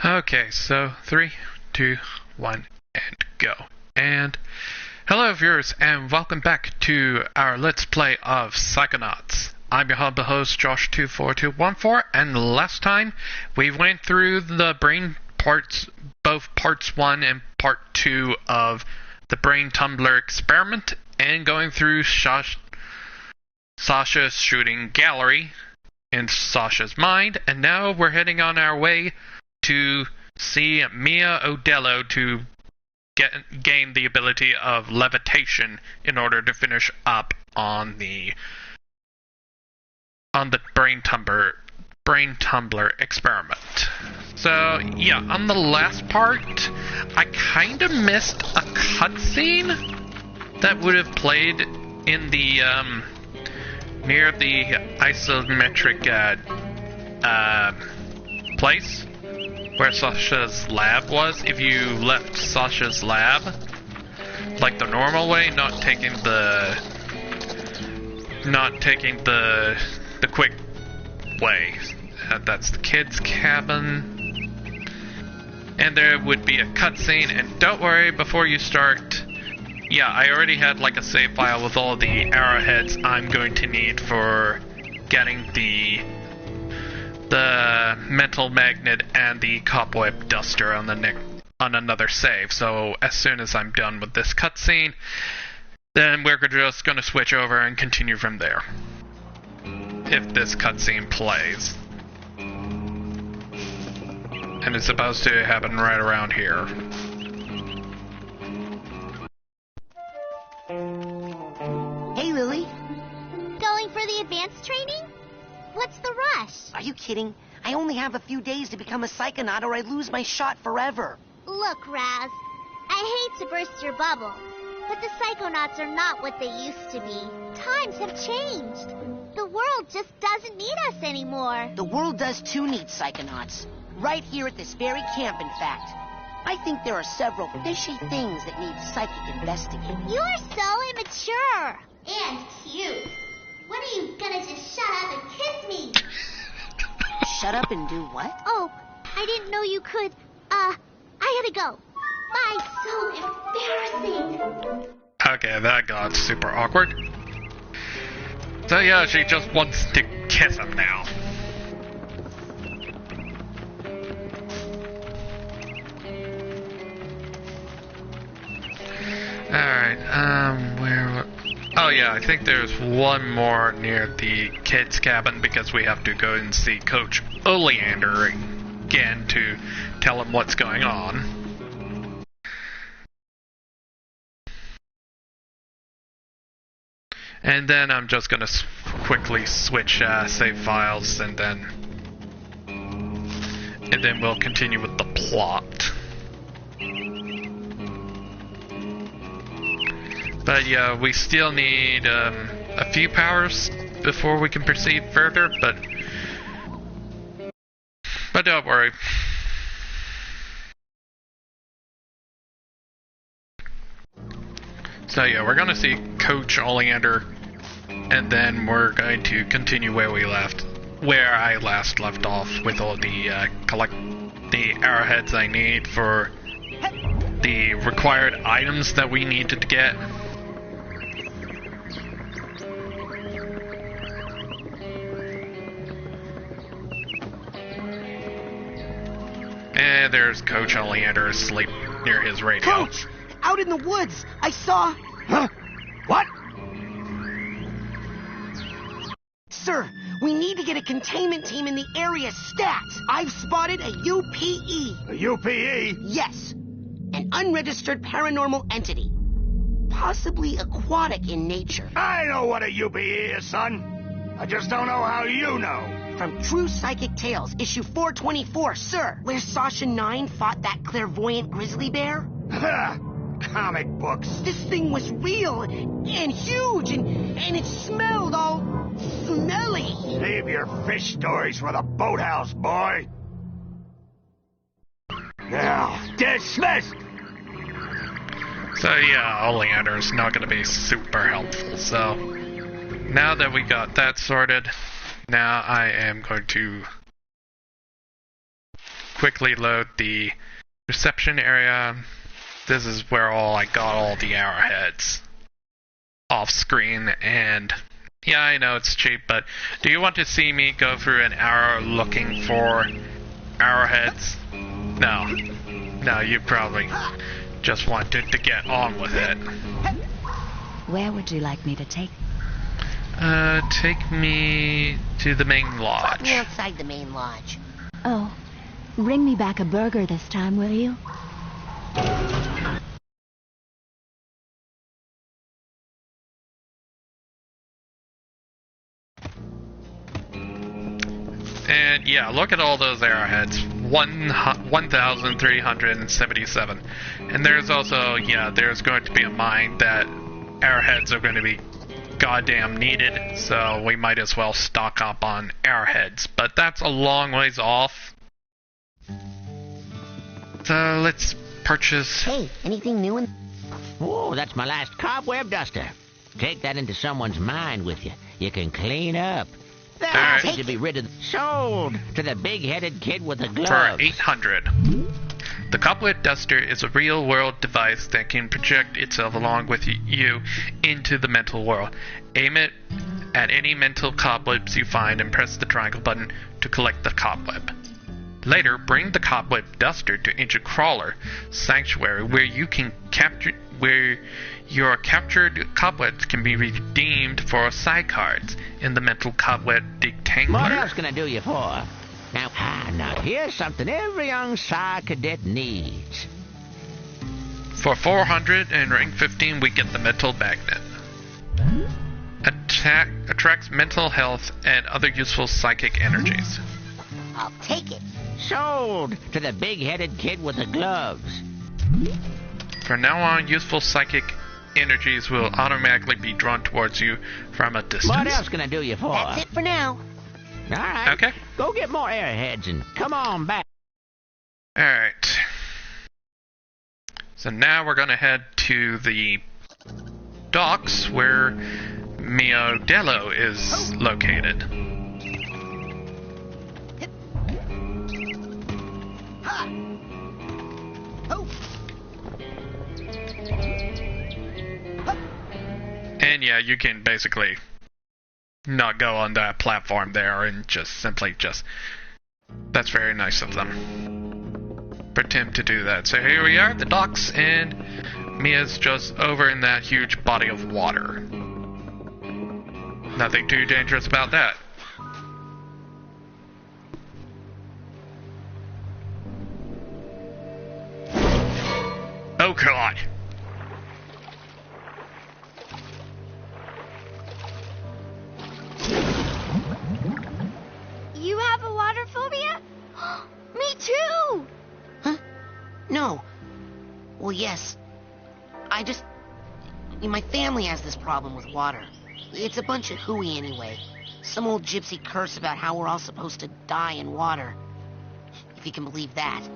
Okay, so 3, 2, 1, and go. And hello viewers, and welcome back to our Let's Play of Psychonauts. I'm your humble host, Josh24214, and last time we went through the brain parts, both parts 1 and part 2 of the brain tumbler experiment, and going through Sasha's shooting gallery in Sasha's mind, and now we're heading on our way to see Mia Odello to gain the ability of levitation in order to finish up on the brain tumbler experiment. So yeah, on the last part, I kind of missed a cutscene that would have played in the near the isometric place where Sasha's lab was. If you left Sasha's lab like the normal way, not taking the quick way. That's the kids' cabin. And there would be a cutscene, and don't worry, before you start, yeah, I already had like a save file with all the arrowheads I'm going to need for getting the mental magnet and the Cobweb Duster on another save. So as soon as I'm done with this cutscene, then we're just going to switch over and continue from there. If this cutscene plays. And it's supposed to happen right around here. Hey, Lily. Going for the advanced training? What's the rush? Are you kidding? I only have a few days to become a psychonaut or I lose my shot forever. Look, Raz, I hate to burst your bubble, but the Psychonauts are not what they used to be. Times have changed. The world just doesn't need us anymore. The world does too need psychonauts. Right here at this very camp, in fact. I think there are several fishy things that need psychic investigating. You're so immature. And cute. When are you gonna just shut up and kiss me? Shut up and do what? Oh, I didn't know you could. I gotta go. Bye, so embarrassing. Okay, that got super awkward. So yeah, she just wants to kiss him now. Alright, where... Oh yeah, I think there's one more near the kids' cabin because we have to go and see Coach Oleander again to tell him what's going on. And then I'm just gonna quickly switch save files and then we'll continue with the plot. But yeah, we still need a few powers before we can proceed further, but don't worry. So yeah, we're gonna see Coach Oleander, and then we're going to continue where I last left off with all the collect the arrowheads I need for the required items that we needed to get. And there's Coach Oleander asleep near his radio. Coach! Out in the woods! I saw... Huh? What? Sir, we need to get a containment team in the area stat. I've spotted a UPE. A UPE? Yes. An unregistered paranormal entity. Possibly aquatic in nature. I know what a UPE is, son. I just don't know how you know. From True Psychic Tales, issue 424, sir. Where Sasha 9 fought that clairvoyant grizzly bear. Ha! Comic books. This thing was real and huge and it smelled all smelly. Save your fish stories for the boathouse, boy. Now, dismissed! So yeah, Oleander's not going to be super helpful, so now that we got that sorted, now I am going to quickly load the reception area. This is where I got all the arrowheads off screen, and yeah, I know it's cheap, but do you want to see me go through an hour looking for arrowheads? No. No, you probably just wanted to get on with it. Where would you like me to take? Take me to the main lodge. Me outside the main lodge. Oh, bring me back a burger this time, will you? And yeah, look at all those arrowheads. 1,377. And there's also, there's going to be a mine that arrowheads are going to be goddamn needed, so we might as well stock up on arrowheads. But that's a long ways off. So let's purchase... Hey, anything new in... Oh, that's my last Cobweb Duster. Take that into someone's mind with you. You can clean up. That seems to be rid of... Sold to the big-headed kid with the gloves. For 800. The Cobweb Duster is a real-world device that can project itself along with you into the mental world. Aim it at any mental cobwebs you find and press the triangle button to collect the cobweb. Later, bring the Cobweb Duster to Ancient Crawler Sanctuary, where your captured cobwebs can be redeemed for psi cards in the mental cobweb detangler. What else can I do you for? Now here's something every young psi cadet needs. For 400 and rank 15, we get the mental magnet. Attracts mental health and other useful psychic energies. I'll take it. Sold to the big-headed kid with the gloves. From now on, useful psychic energies will automatically be drawn towards you from a distance. What else can I do you for? That's it for now. All right. Okay. Go get more airheads and come on back. Alright. So now we're gonna head to the docks where Miodello is located. And yeah, you can basically not go on that platform there and just that's very nice of them for Tim to do that. So here we are at the docks, and Mia's just over in that huge body of water. Nothing too dangerous about that. Oh god. You have a water phobia? Me too! Huh? No. Well, yes. My family has this problem with water. It's a bunch of hooey anyway. Some old gypsy curse about how we're all supposed to die in water. If you can believe that.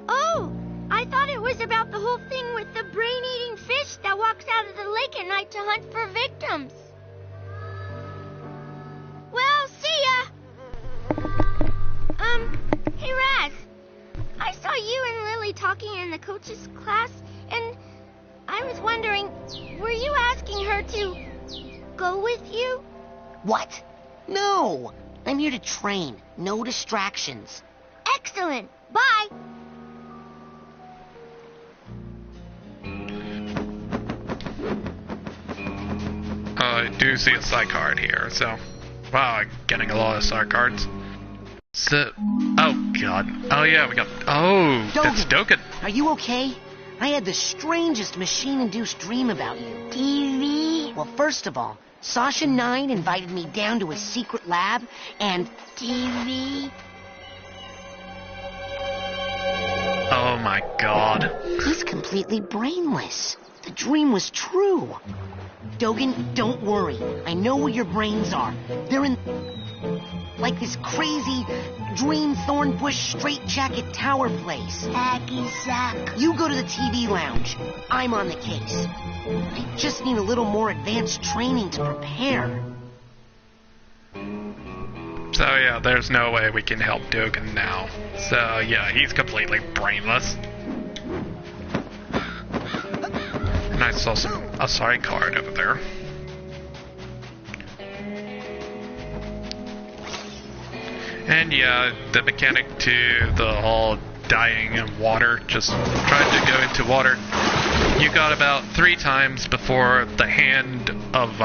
Oh! I thought it was about the whole thing with the brain-eating fish that walks out of the lake at night to hunt for victims. Well, see ya! Hey Raz, I saw you and Lily talking in the coach's class, and I was wondering, were you asking her to go with you? What? No! I'm here to train. No distractions. Excellent. Bye. I do see a psi card here, so... Wow, I'm getting a lot of psi cards. So... Oh, God. Oh, yeah, we got... Oh, that's Dogen. Are you okay? I had the strangest machine-induced dream about you. TV? Well, first of all, Sasha 9 invited me down to his secret lab, and... TV? Oh, my God. He's completely brainless. The dream was true. Dogen, don't worry. I know where your brains are. They're in... like this crazy dream thornbush straitjacket tower place. Hacky sack. You go to the TV lounge. I'm on the case. I just need a little more advanced training to prepare. So yeah, there's no way we can help Dogen now. So yeah, he's completely brainless. And I saw a side card over there. And yeah, the mechanic to the whole dying in water, just tried to go into water. You got about 3 times before the hand of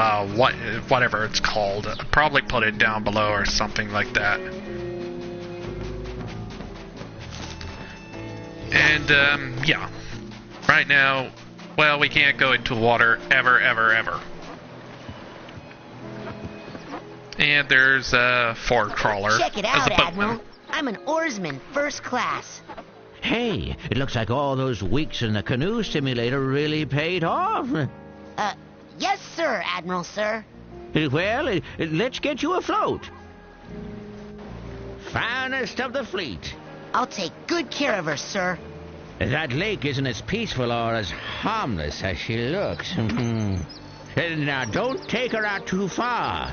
whatever it's called. Probably put it down below or something like that. And yeah, right now, well, we can't go into water ever, ever, ever. And there's a Ford crawler. Check it out, Admiral. I'm an oarsman, first class. Hey, it looks like all those weeks in the canoe simulator really paid off. Yes, sir, Admiral, sir. Well, let's get you afloat. Finest of the fleet. I'll take good care of her, sir. That lake isn't as peaceful or as harmless as she looks. Now, don't take her out too far.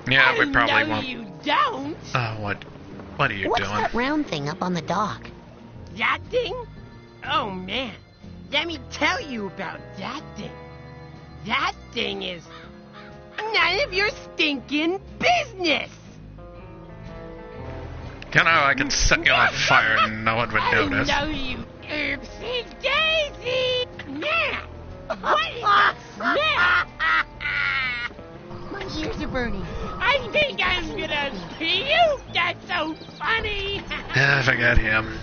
Yeah, we probably won't. You don't. What are you What's doing? that round thing up on the dock? That thing? Oh man, let me tell you about that thing. That thing is none of your stinking business. You know, I can set you on fire and no one would notice. I know you, Oopsie Daisy. Now, what is that smell? My ears are burning. I think I'm gonna puke. That's so funny. Forget him.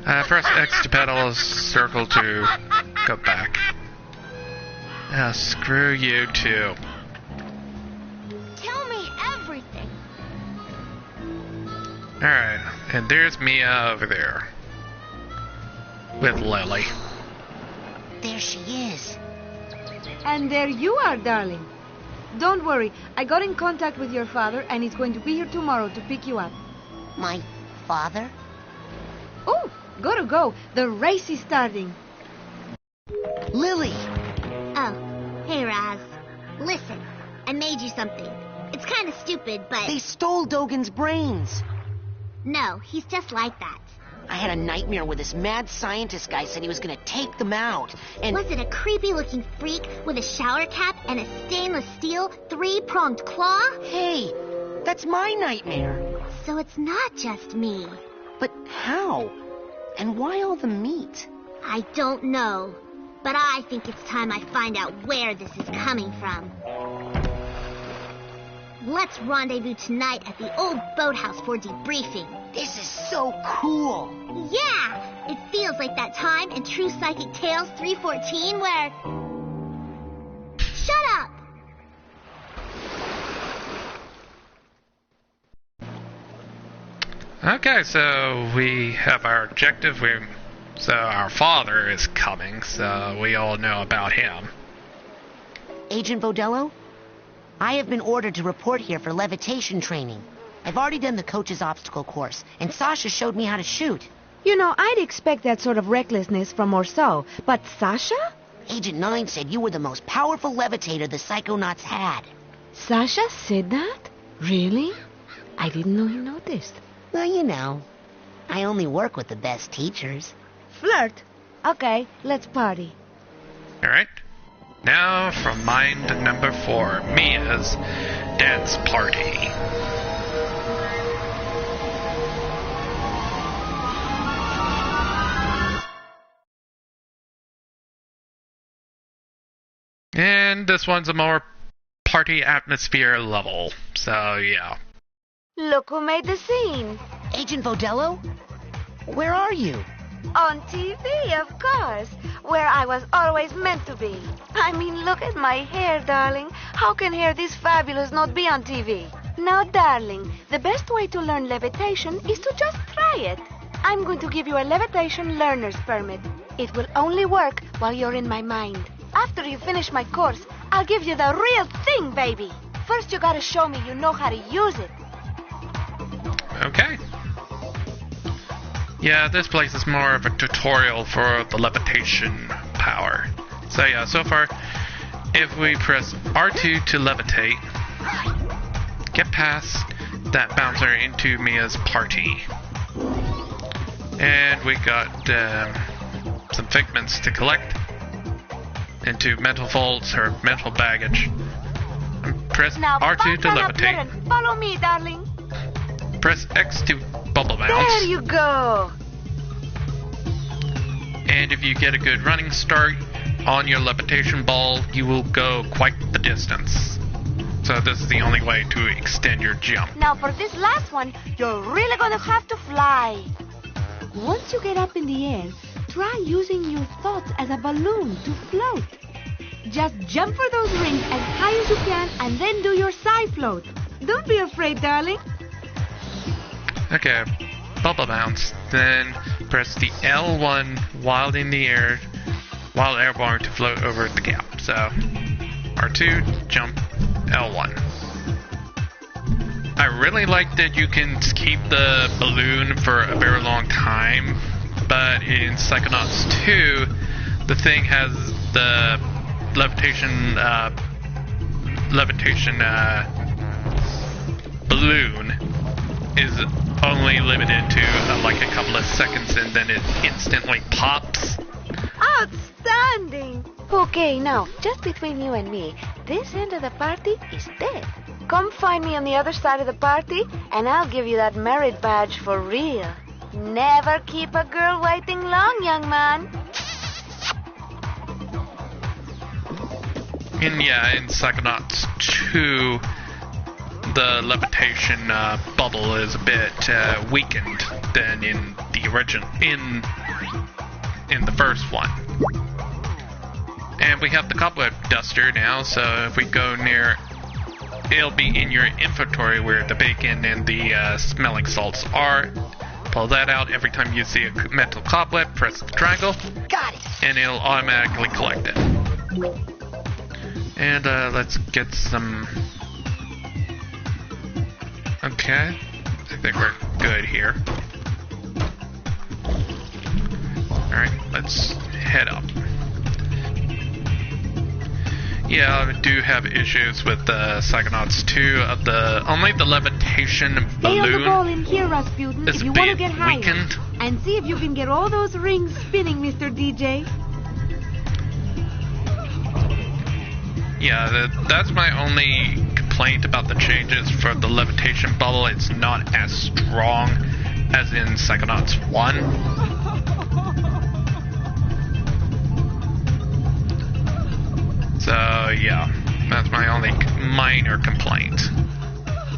Press X to pedal, circle to go back. Screw you too. Tell me everything. Alright, and there's Mia over there. With Lily. There she is. And there you are, darling. Don't worry, I got in contact with your father and he's going to be here tomorrow to pick you up. My father? Oh, gotta go. The race is starting. Lily! Oh, hey Raz. Listen, I made you something. It's kind of stupid, but... They stole Dogen's brains. No, he's just like that. I had a nightmare where this mad scientist guy said he was gonna take them out, and... Was it a creepy-looking freak with a shower cap and a stainless steel 3-pronged claw? Hey, that's my nightmare. So it's not just me. But how? And why all the meat? I don't know, but I think it's time I find out where this is coming from. Let's rendezvous tonight at the old boathouse for debriefing. This is so cool. Yeah! It feels like that time in True Psychic Tales 314 where... Shut up! Okay, so we have our objective. So our father is coming, so we all know about him. Agent Vodello? I have been ordered to report here for levitation training. I've already done the coach's obstacle course, and Sasha showed me how to shoot. You know, I'd expect that sort of recklessness from Orso, but Sasha? Agent 9 said you were the most powerful levitator the Psychonauts had. Sasha said that? Really? I didn't know he noticed. Well, you know, I only work with the best teachers. Flirt? Okay, let's party. Alright. Now for mind number 4, Mia's dance party. And this one's a more party atmosphere level, so yeah. Look who made the scene. Agent Vodello? Where are you? On TV, of course, where I was always meant to be. I mean, look at my hair, darling. How can hair this fabulous not be on TV? Now, darling, the best way to learn levitation is to just try it. I'm going to give you a levitation learner's permit. It will only work while you're in my mind. After you finish my course, I'll give you the real thing, baby. First, you gotta show me you know how to use it. Okay. Yeah, this place is more of a tutorial for the levitation power. So yeah, so far, if we press R2 to levitate, get past that bouncer into Mia's party. And we got some figments to collect into mental vaults or mental baggage. And press Now R2 to back on up here levitate. and follow me, darling. Press X to bubble bounce. There you go. And if you get a good running start on your levitation ball, you will go quite the distance. So this is the only way to extend your jump. Now for this last one, you're really gonna have to fly. Once you get up in the air, try using your thoughts as a balloon to float. Just jump for those rings as high as you can and then do your side float. Don't be afraid, darling. Okay, bubble bounce. Then press the L1 while in the air, while airborne to float over the gap. So R2, jump, L1. I really like that you can keep the balloon for a very long time, but in Psychonauts 2, the thing has the levitation balloon is only limited to like a couple of seconds, and then it instantly pops. Outstanding. Okay, now, just between you and me, this end of the party is dead. Come find me on the other side of the party, and I'll give you that merit badge for real. Never keep a girl waiting long, young man. And yeah, in Psychonauts 2, the levitation bubble is a bit weakened than in the original, in the first one. And we have the Cobweb Duster now, so if we go near, it'll be in your inventory where the bacon and the smelling salts are. Pull that out every time you see a metal cobweb, press the triangle. Got it. And it'll automatically collect it. And let's get some... Okay, I think we're good here. Alright, let's head up. Yeah, I do have issues with Psychonauts 2 of only the levitation Stay on the ball balloon in here, Rasputin, is if a you want to bit get higher. weakened. And see if you can get all those rings spinning, Mr. DJ. Yeah, that's my only complaint about the changes for the levitation bubble. It's not as strong as in Psychonauts 1. So, yeah, that's my only minor complaint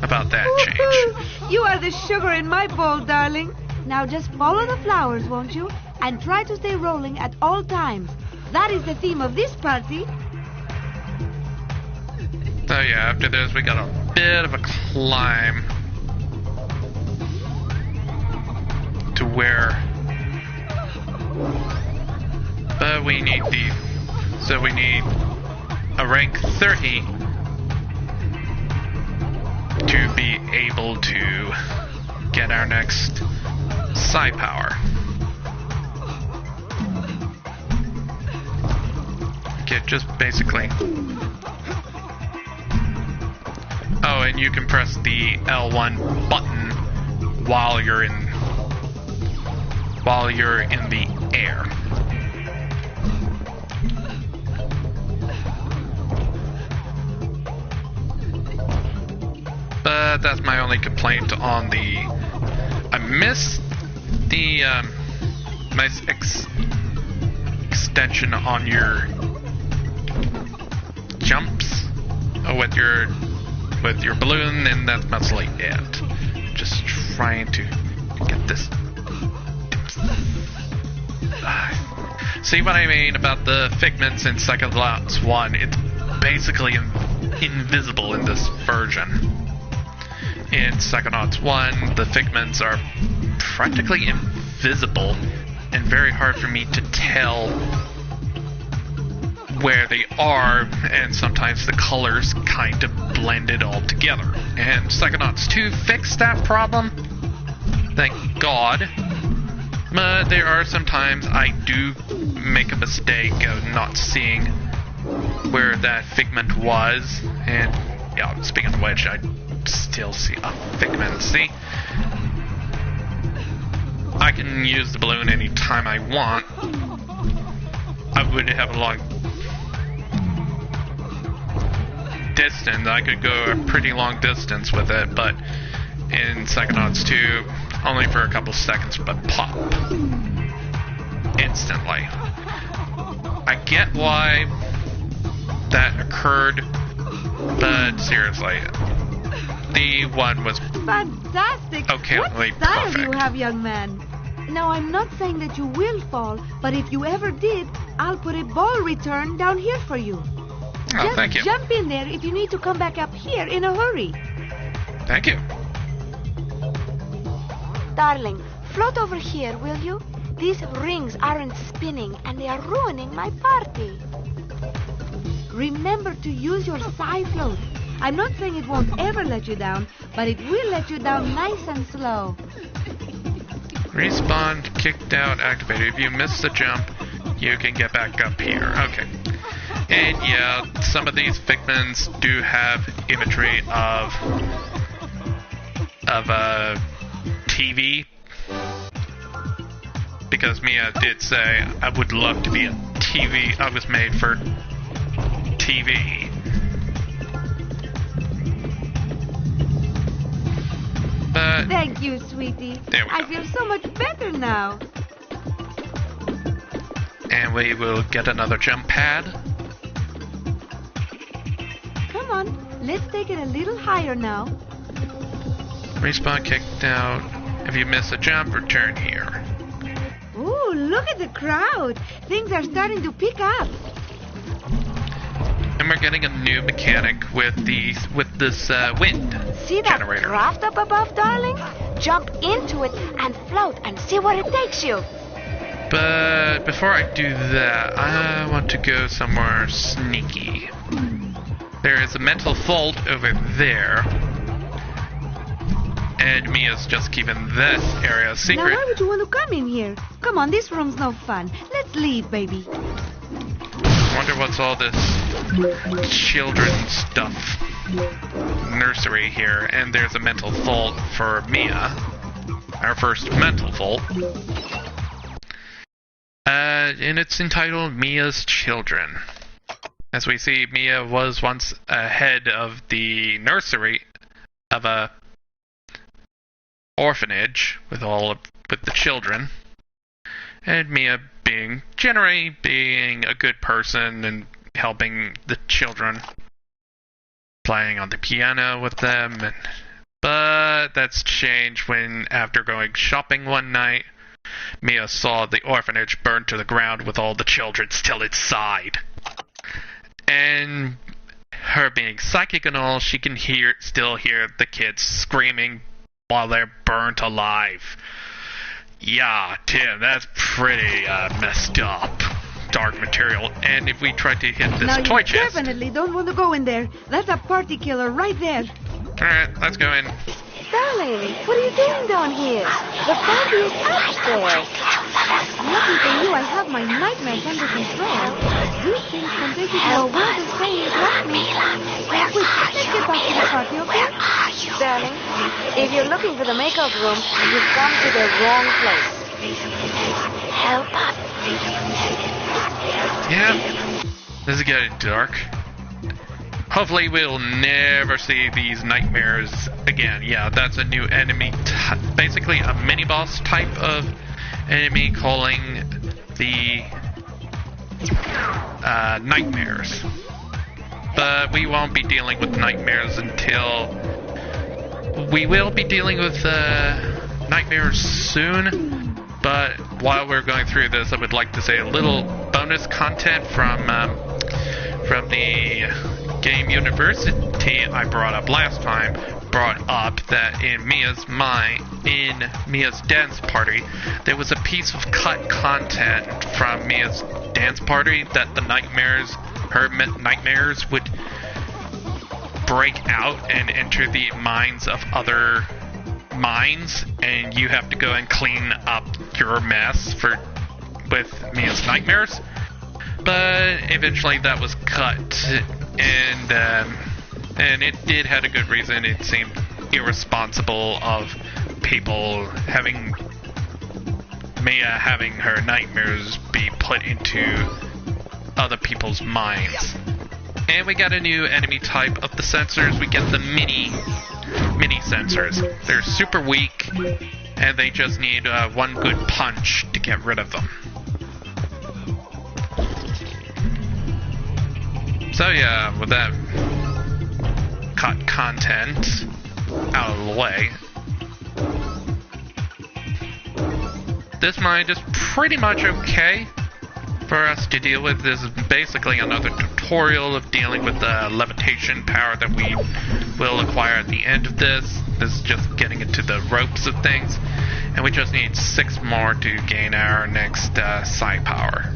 about that change. You are the sugar in my bowl, darling. Now just follow the flowers, won't you? And try to stay rolling at all times. That is the theme of this party. So yeah, after this we got a bit of a climb to where, but we need we need a rank 30 to be able to get our next psi power. Okay, just basically. Oh, and you can press the L1 button while you're in the air. But that's my only complaint on the... I missed the nice extension on your jumps with your balloon, and that's mostly it. Just trying to get this. See what I mean about the figments in Psychonauts 1? It's basically invisible in this version. In Psychonauts 1, the figments are practically invisible and very hard for me to tell where they are, and sometimes the colors kind of blended all together. And Psychonauts 2 fixed that problem, thank God. But there are some times I do make a mistake of not seeing where that figment was. And yeah, speaking of which, I still see a figment. See? I can use the balloon anytime I want. I would have a long distance. I could go a pretty long distance with it, but in Psychonauts 2, only for a couple seconds, but pop. Instantly. I get why that occurred, but seriously, the one was fantastic. Okay, what style do you have, young man? Now, I'm not saying that you will fall, but if you ever did, I'll put a ball return down here for you. Oh, thank you. Jump in there if you need to come back up here in a hurry. Thank you. Darling, float over here, will you? These rings aren't spinning and they are ruining my party. Remember to use your side float. I'm not saying it won't ever let you down, but it will let you down nice and slow. Respawn, kicked out, activated. If you miss the jump, you can get back up here. Okay. And yeah, some of these figments do have imagery of TV. Because Mia did say, I would love to be a TV. I was made for TV. But thank you, sweetie. There we go. I feel so much better now. And we will get another jump pad. Come on, let's take it a little higher now. Respawn kicked out. If you miss a jump, return here. Ooh, look at the crowd. Things are starting to pick up. And we're getting a new mechanic with this wind See that generator. craft up above, darling? Jump into it and float and see where it takes you. But before I do that, I want to go somewhere sneaky. There is a mental vault over there. And Mia's just keeping this area a secret. Now, why would you want to come in here? Come on, this room's no fun. Let's leave, baby. Wonder what's all this children's stuff. Nursery here, and there's a mental vault for Mia. Our first mental vault. And it's entitled Mia's Children. As we see, Mia was once a head of the nursery of a orphanage with the children, and Mia generally being a good person and helping the children, playing on the piano with them, but that's changed when, after going shopping one night, Mia saw the orphanage burned to the ground with all the children still inside. And her being psychic and all, she can still hear the kids screaming while they're burnt alive. Yeah, Tim, that's pretty messed up. Dark material. And if we try to hit this now toy you chest... definitely don't want to go in there. That's a party killer right there. Alright, let's go in. Darling, what are you doing down here? The party is upstairs. Lucky for you, I have my nightmares under control. These things can take you to a world as strange as me. Quick, let's get back to the party, okay? Darling, if you're looking for the makeup room, you've come to the wrong place. Help us. Yeah, this is getting dark. Hopefully we'll never see these nightmares again. Yeah, that's a new enemy, basically a mini-boss type of enemy, calling the nightmares. But we won't be dealing with nightmares until... We will be dealing with nightmares soon, but while we're going through this, I would like to say a little bonus content from the Game University I brought up last time, brought up that in Mia's dance party, there was a piece of cut content from Mia's dance party that the her nightmares would break out and enter the minds of other minds, and you have to go and clean up your mess with Mia's nightmares. But eventually that was cut, and And it did have a good reason. It seemed irresponsible of people having Mia having her nightmares be put into other people's minds. And we got a new enemy type of the sensors. We get the mini sensors. They're super weak, and they just need one good punch to get rid of them. So yeah, with that content out of the way, this mind is pretty much okay for us to deal with. This is basically another tutorial of dealing with the levitation power that we will acquire at the end of this. This is just getting into the ropes of things, and we just need 6 more to gain our next psi power.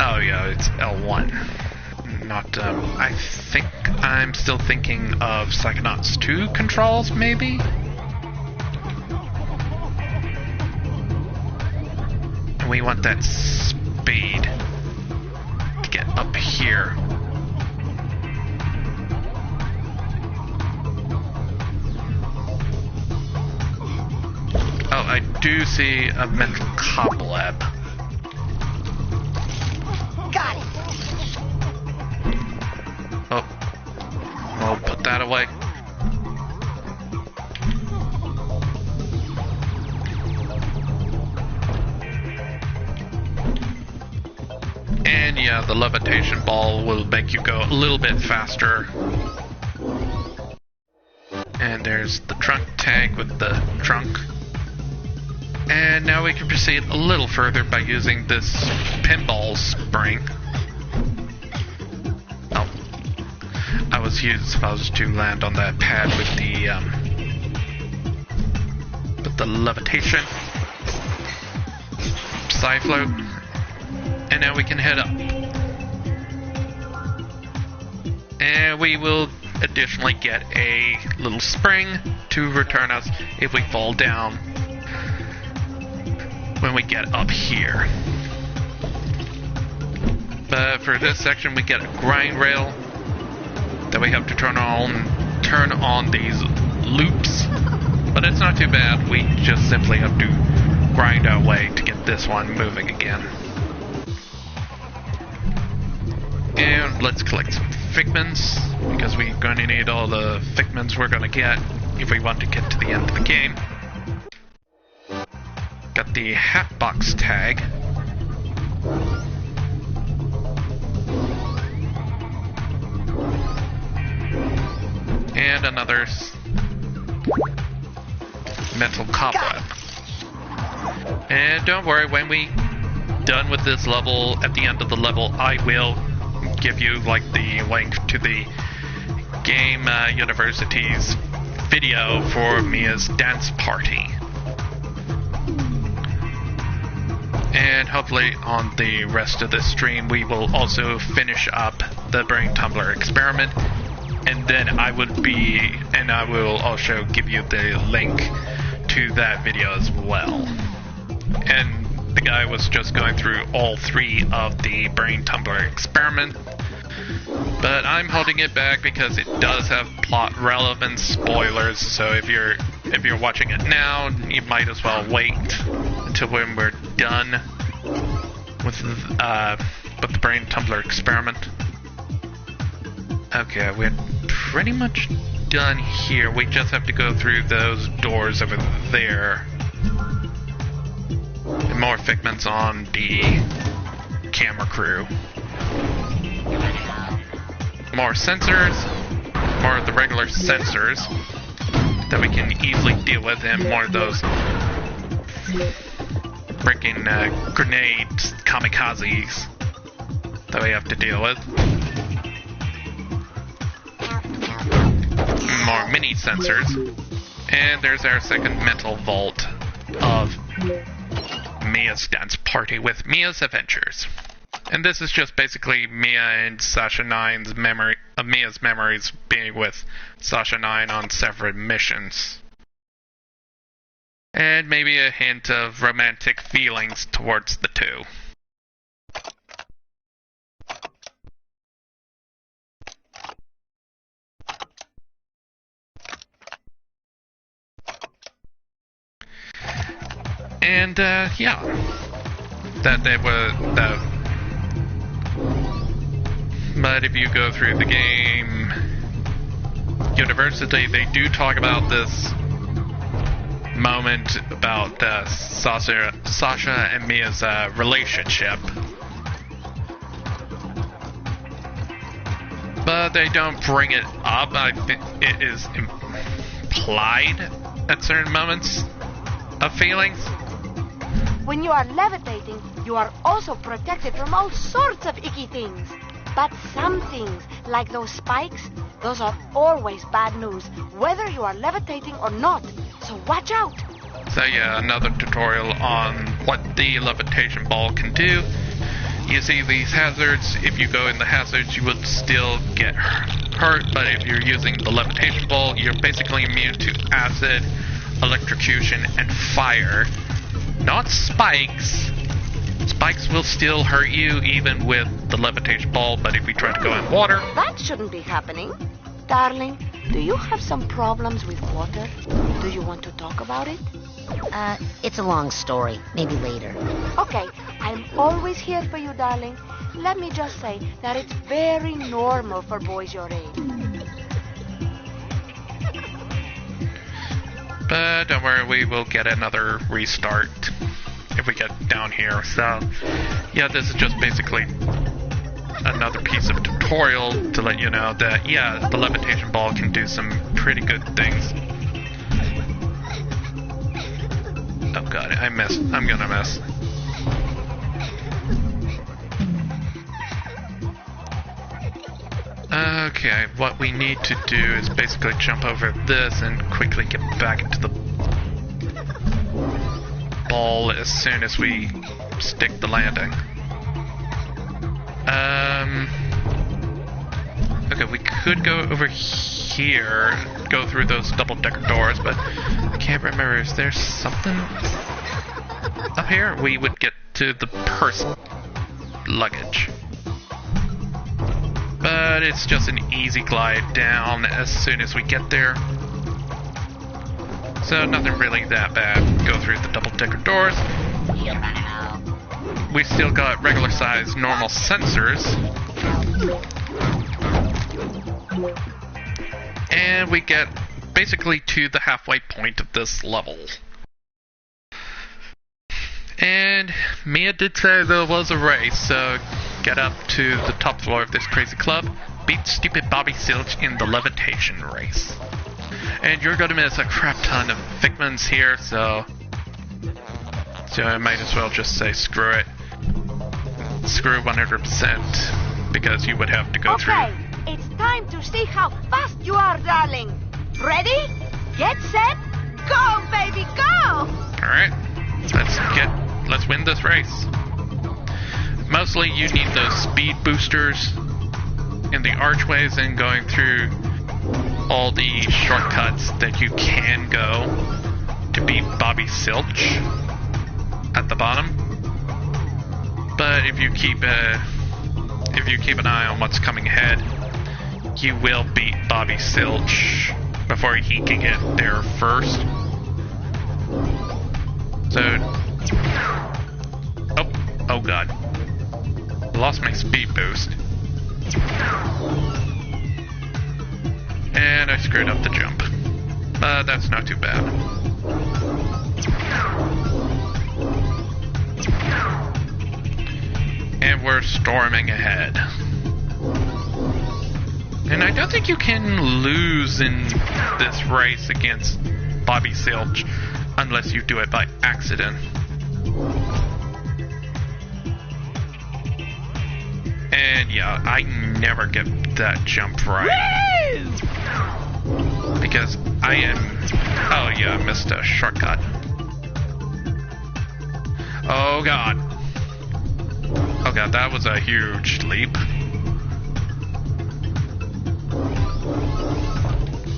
Oh yeah, it's L1. Not, I think I'm still thinking of Psychonauts 2 controls, maybe? And we want that speed to get up here. Oh, I do see a mental cobweb. Got it. Oh, we'll put that away. And yeah, the levitation ball will make you go a little bit faster. And there's the trunk tank with the trunk. And now we can proceed a little further by using this pinball spring. Oh, I was supposed to land on that pad with the levitation side float, and now we can head up. And we will additionally get a little spring to return us if we fall down when we get up here. But for this section we get a grind rail that we have to turn on these loops. But it's not too bad, we just simply have to grind our way to get this one moving again. And let's collect some figments, because we're going to need all the figments we're going to get if we want to get to the end of the game. Got the Hatbox tag. And another mental cobweb. And don't worry, when we done with this level, at the end of the level, I will give you like the link to the Game University's video for Mia's dance party. And hopefully on the rest of the stream we will also finish up the brain tumbler experiment, and then I will also give you the link to that video as well. And the guy was just going through all 3 of the brain tumbler experiment, but I'm holding it back because it does have plot relevant spoilers, so if you're watching it now, you might as well wait until when we're done with the brain tumbler experiment. Okay, we're pretty much done here. We just have to go through those doors over there. And more figments on the camera crew. More sensors, more of the regular sensors that we can easily deal with, and more of those freaking grenades, kamikazes that we have to deal with. More mini sensors. And there's our second mental vault of Mia's dance party with Mia's adventures. And this is just basically Mia and Sasha 9's Mia's memories being with Sasha 9 on separate missions. And maybe a hint of romantic feelings towards the two. And, yeah. That they were... that. But if you go through the game... University, they do talk about this moment about Sasha and Mia's relationship. But they don't bring it up. I think it is implied at certain moments of feelings. When you are levitating, you are also protected from all sorts of icky things. But some things, like those spikes, those are always bad news, whether you are levitating or not. So watch out. So yeah, another tutorial on what the levitation ball can do. You see these hazards. If you go in the hazards, you would still get hurt, but if you're using the levitation ball, you're basically immune to acid, electrocution, and fire. Not spikes. Spikes will still hurt you even with the levitation ball, but if we try to go in water... That shouldn't be happening. Darling, do you have some problems with water? Do you want to talk about it? It's a long story. Maybe later. Okay, I'm always here for you, darling. Let me just say that it's very normal for boys your age. But don't worry, we will get another restart if we get down here. So, yeah, this is just basically another piece of tutorial to let you know that, yeah, the levitation ball can do some pretty good things. Oh god, I missed. I'm gonna miss. Okay, what we need to do is basically jump over this and quickly get back into the ball as soon as we stick the landing. Okay, we could go over here, go through those double-decker doors, but I can't remember, is there something up here? We would get to the purse luggage. But it's just an easy glide down as soon as we get there. So nothing really that bad. Go through the double-decker doors. We still got regular size normal sensors. And we get basically to the halfway point of this level. And Mia did say there was a race, so get up to the top floor of this crazy club, beat stupid Bobby Silch in the Levitation Race. And you're gonna miss a crap ton of figments here, so I might as well just say screw it. Screw 100%, because you would have to go through. Okay, it's time to see how fast you are, darling. Ready? Get set, go, baby, go! Alright, let's win this race. Mostly you need those speed boosters in the archways and going through all the shortcuts that you can go to beat Bobby Silch at the bottom. But if you keep an eye on what's coming ahead, you will beat Bobby Silch before he can get there first. So, oh god, lost my speed boost, and I screwed up the jump. But that's not too bad. And we're storming ahead. And I don't think you can lose in this race against Bobby Silch unless you do it by accident. And yeah, I never get that jump right. Because I am... Oh yeah, I missed a shortcut. Oh god. Oh god, that was a huge leap.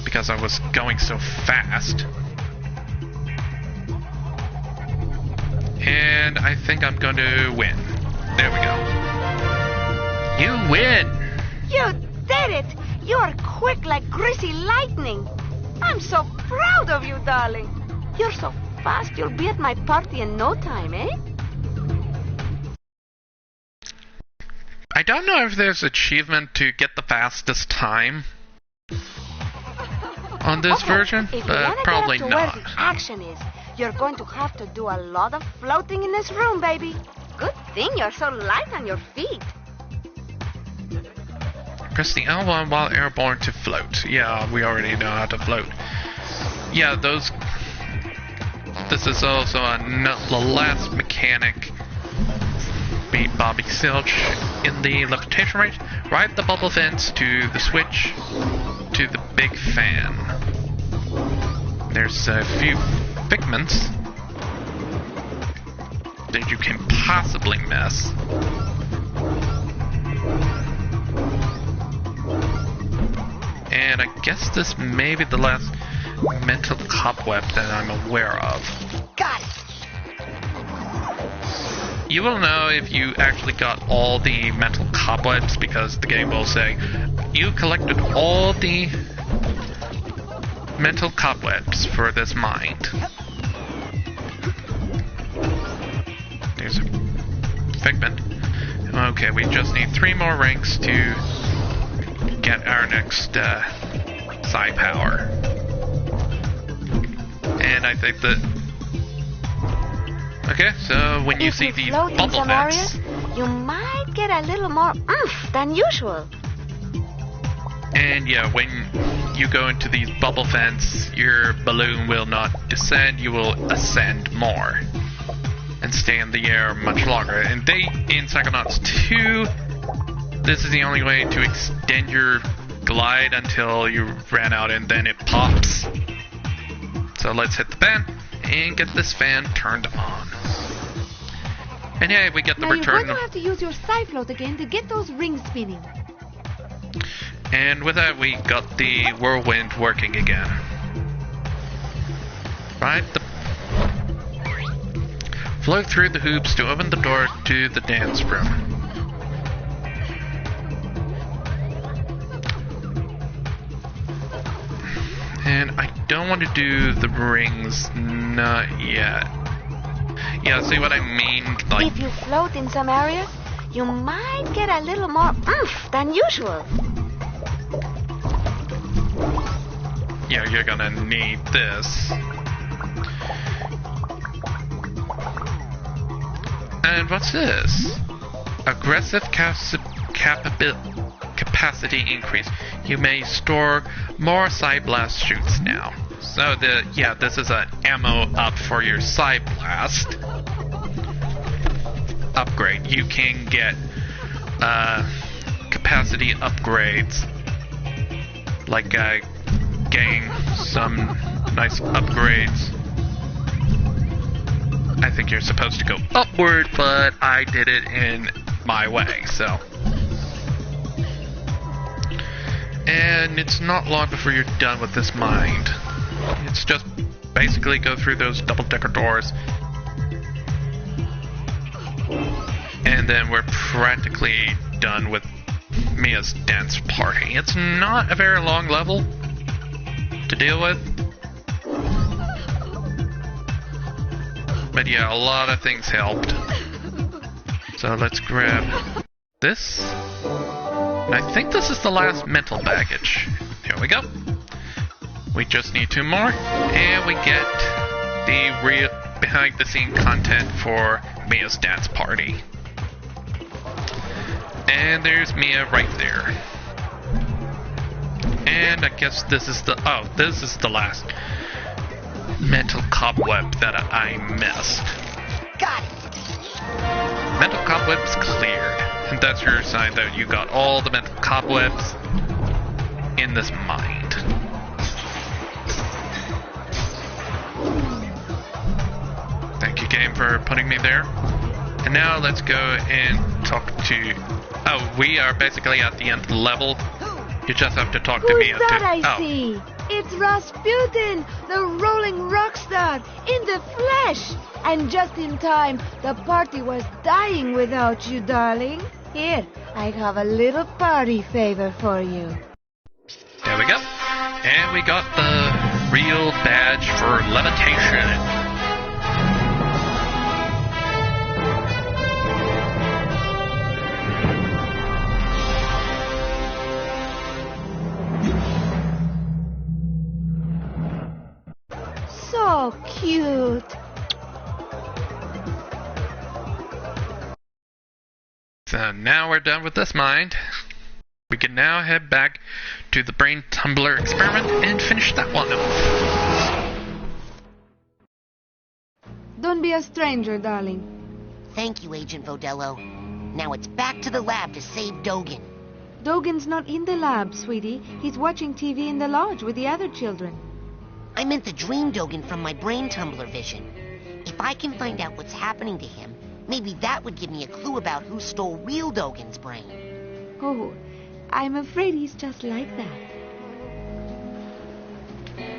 Because I was going so fast. And I think I'm going to win. There we go. You win! You did it! You're quick like greasy lightning. I'm so proud of you, darling. You're so fast you'll be at my party in no time, eh? I don't know if there's achievement to get the fastest time on this version, if but you wanna probably get up to not. where the action is, you're going to have to do a lot of floating in this room, baby. Good thing you're so light on your feet. Press the L1 while airborne to float. Yeah, we already know how to float. Yeah, those... This is also the last mechanic. Beat Bobby Silch in the Levitation Race. Ride the bubble fence to the switch to the big fan. There's a few figments that you can possibly miss. And I guess this may be the last mental cobweb that I'm aware of. Got it. You will know if you actually got all the mental cobwebs because the game will say you collected all the mental cobwebs for this mind. There's a figment. Okay, we just need 3 more ranks to get our next psi power. And I think that... Okay, so when you see these float in bubble some vents... areas, you might get a little more oomph than usual. And yeah, when you go into these bubble vents, your balloon will not descend, you will ascend more. And stay in the air much longer. And in Psychonauts 2, this is the only way to extend your glide until you ran out and then it pops. So let's hit the fan and get this fan turned on. And yeah, we get the now return. You're going to have to use your side float again to get those rings spinning. And with that, we got the whirlwind working again. Right? Float through the hoops to open the door to the dance room. And I don't want to do the rings, not yet. Yeah, see what I mean? Like, if you float in some areas, you might get a little more oomph than usual. yeah, you're gonna need this. And what's this? Aggressive capacity increase. You may store more Psy Blast shoots now. So this is an ammo up for your Psy Blast upgrade. You can get capacity upgrades, like getting some nice upgrades. I think you're supposed to go upward, but I did it in my way, so. And it's not long before you're done with this mind. It's just basically go through those double-decker doors. And then we're practically done with Mia's dance party. It's not a very long level to deal with. But yeah, a lot of things helped. So let's grab this. And I think this is the last mental baggage. Here we go. We just need 2 more, and we get the real behind-the-scene content for Mia's dance party. And there's Mia right there. And I guess this is the last mental cobweb that I missed. Got it. Mental cobwebs cleared. And that's your sign that you got all the mental cobwebs in this mind. Thank you, game, for putting me there. And now let's go and talk to... Oh, we are basically at the end of the level. You just have to talk to me. Who's that I see? It's Rasputin, the rolling rock star, in the flesh. And just in time, the party was dying without you, darling. Here, I have a little party favor for you. There we go. And we got the real badge for levitation. cute. So now we're done with this mind. We can now head back to the brain tumbler experiment and finish that one off. Don't be a stranger, darling. Thank you, Agent Vodello. Now it's back to the lab to save Dogen. Dogen's not in the lab, sweetie. He's watching TV in the lodge with the other children. I meant the dream Dogen from my brain tumbler vision. If I can find out what's happening to him, maybe that would give me a clue about who stole real Dogen's brain. Oh, I'm afraid he's just like that.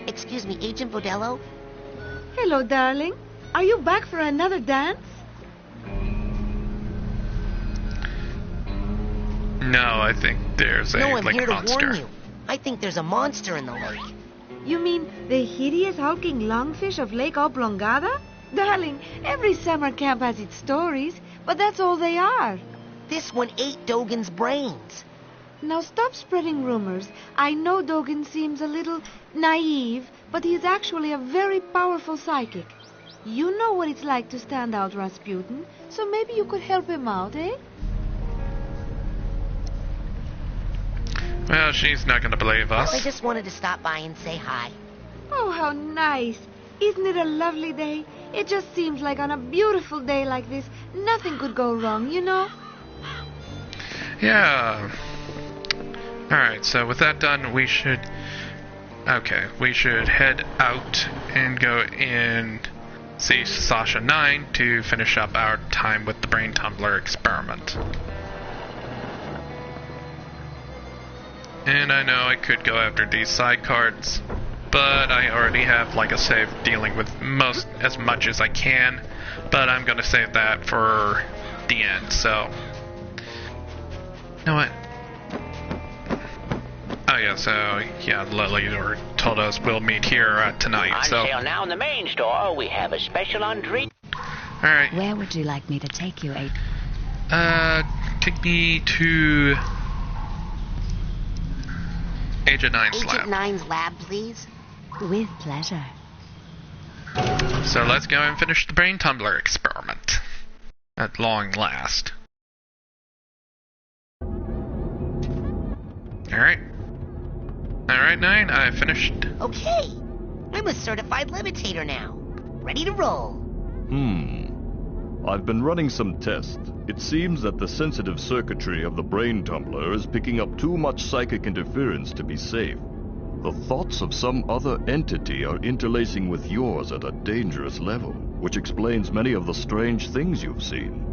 Excuse me, Agent Vodello? Hello, darling. Are you back for another dance? No, I think there's No, I'm like here a to monster. warn you. I think there's a monster in the lake. You mean the hideous hulking lungfish of Lake Oblongata? Darling, every summer camp has its stories, but that's all they are. This one ate Dogen's brains. Now stop spreading rumors. I know Dogen seems a little naive, but he's actually a very powerful psychic. You know what it's like to stand out, Rasputin, so maybe you could help him out, eh? Well, she's not gonna believe us. I just wanted to stop by and say hi. Oh, how nice. Isn't it a lovely day? It just seems like on a beautiful day like this, nothing could go wrong, you know? Yeah. Alright, so with that done, we should... Okay, we should head out and go and see Sasha 9 to finish up our time with the brain tumbler experiment. And I know I could go after these side cards, but I already have like a save dealing with as much as I can, but I'm gonna save that for the end, so... You know what? Oh yeah, so, yeah, Lily told us we'll meet here tonight, On so... sale now in the main store, we have a special on treat. Alright, Where would you like me to take you, Abe? take me to... Agent 9's Agent lab. 9's lab, please. With pleasure. So let's go and finish the brain tumbler experiment. At long last. Alright. Alright, 9, I finished. Okay. I'm a certified levitator now. Ready to roll. I've been running some tests. It seems that the sensitive circuitry of the brain tumbler is picking up too much psychic interference to be safe. The thoughts of some other entity are interlacing with yours at a dangerous level, which explains many of the strange things you've seen.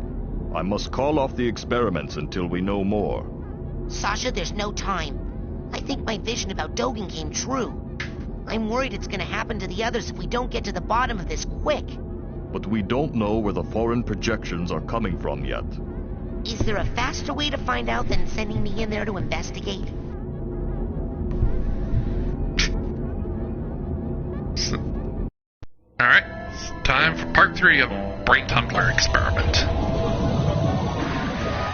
I must call off the experiments until we know more. Sasha, there's no time. I think my vision about Dogen came true. I'm worried it's gonna happen to the others if we don't get to the bottom of this quick. But we don't know where the foreign projections are coming from yet. Is there a faster way to find out than sending me in there to investigate? Alright, it's time for part 3 of Brain Tumbler Experiment.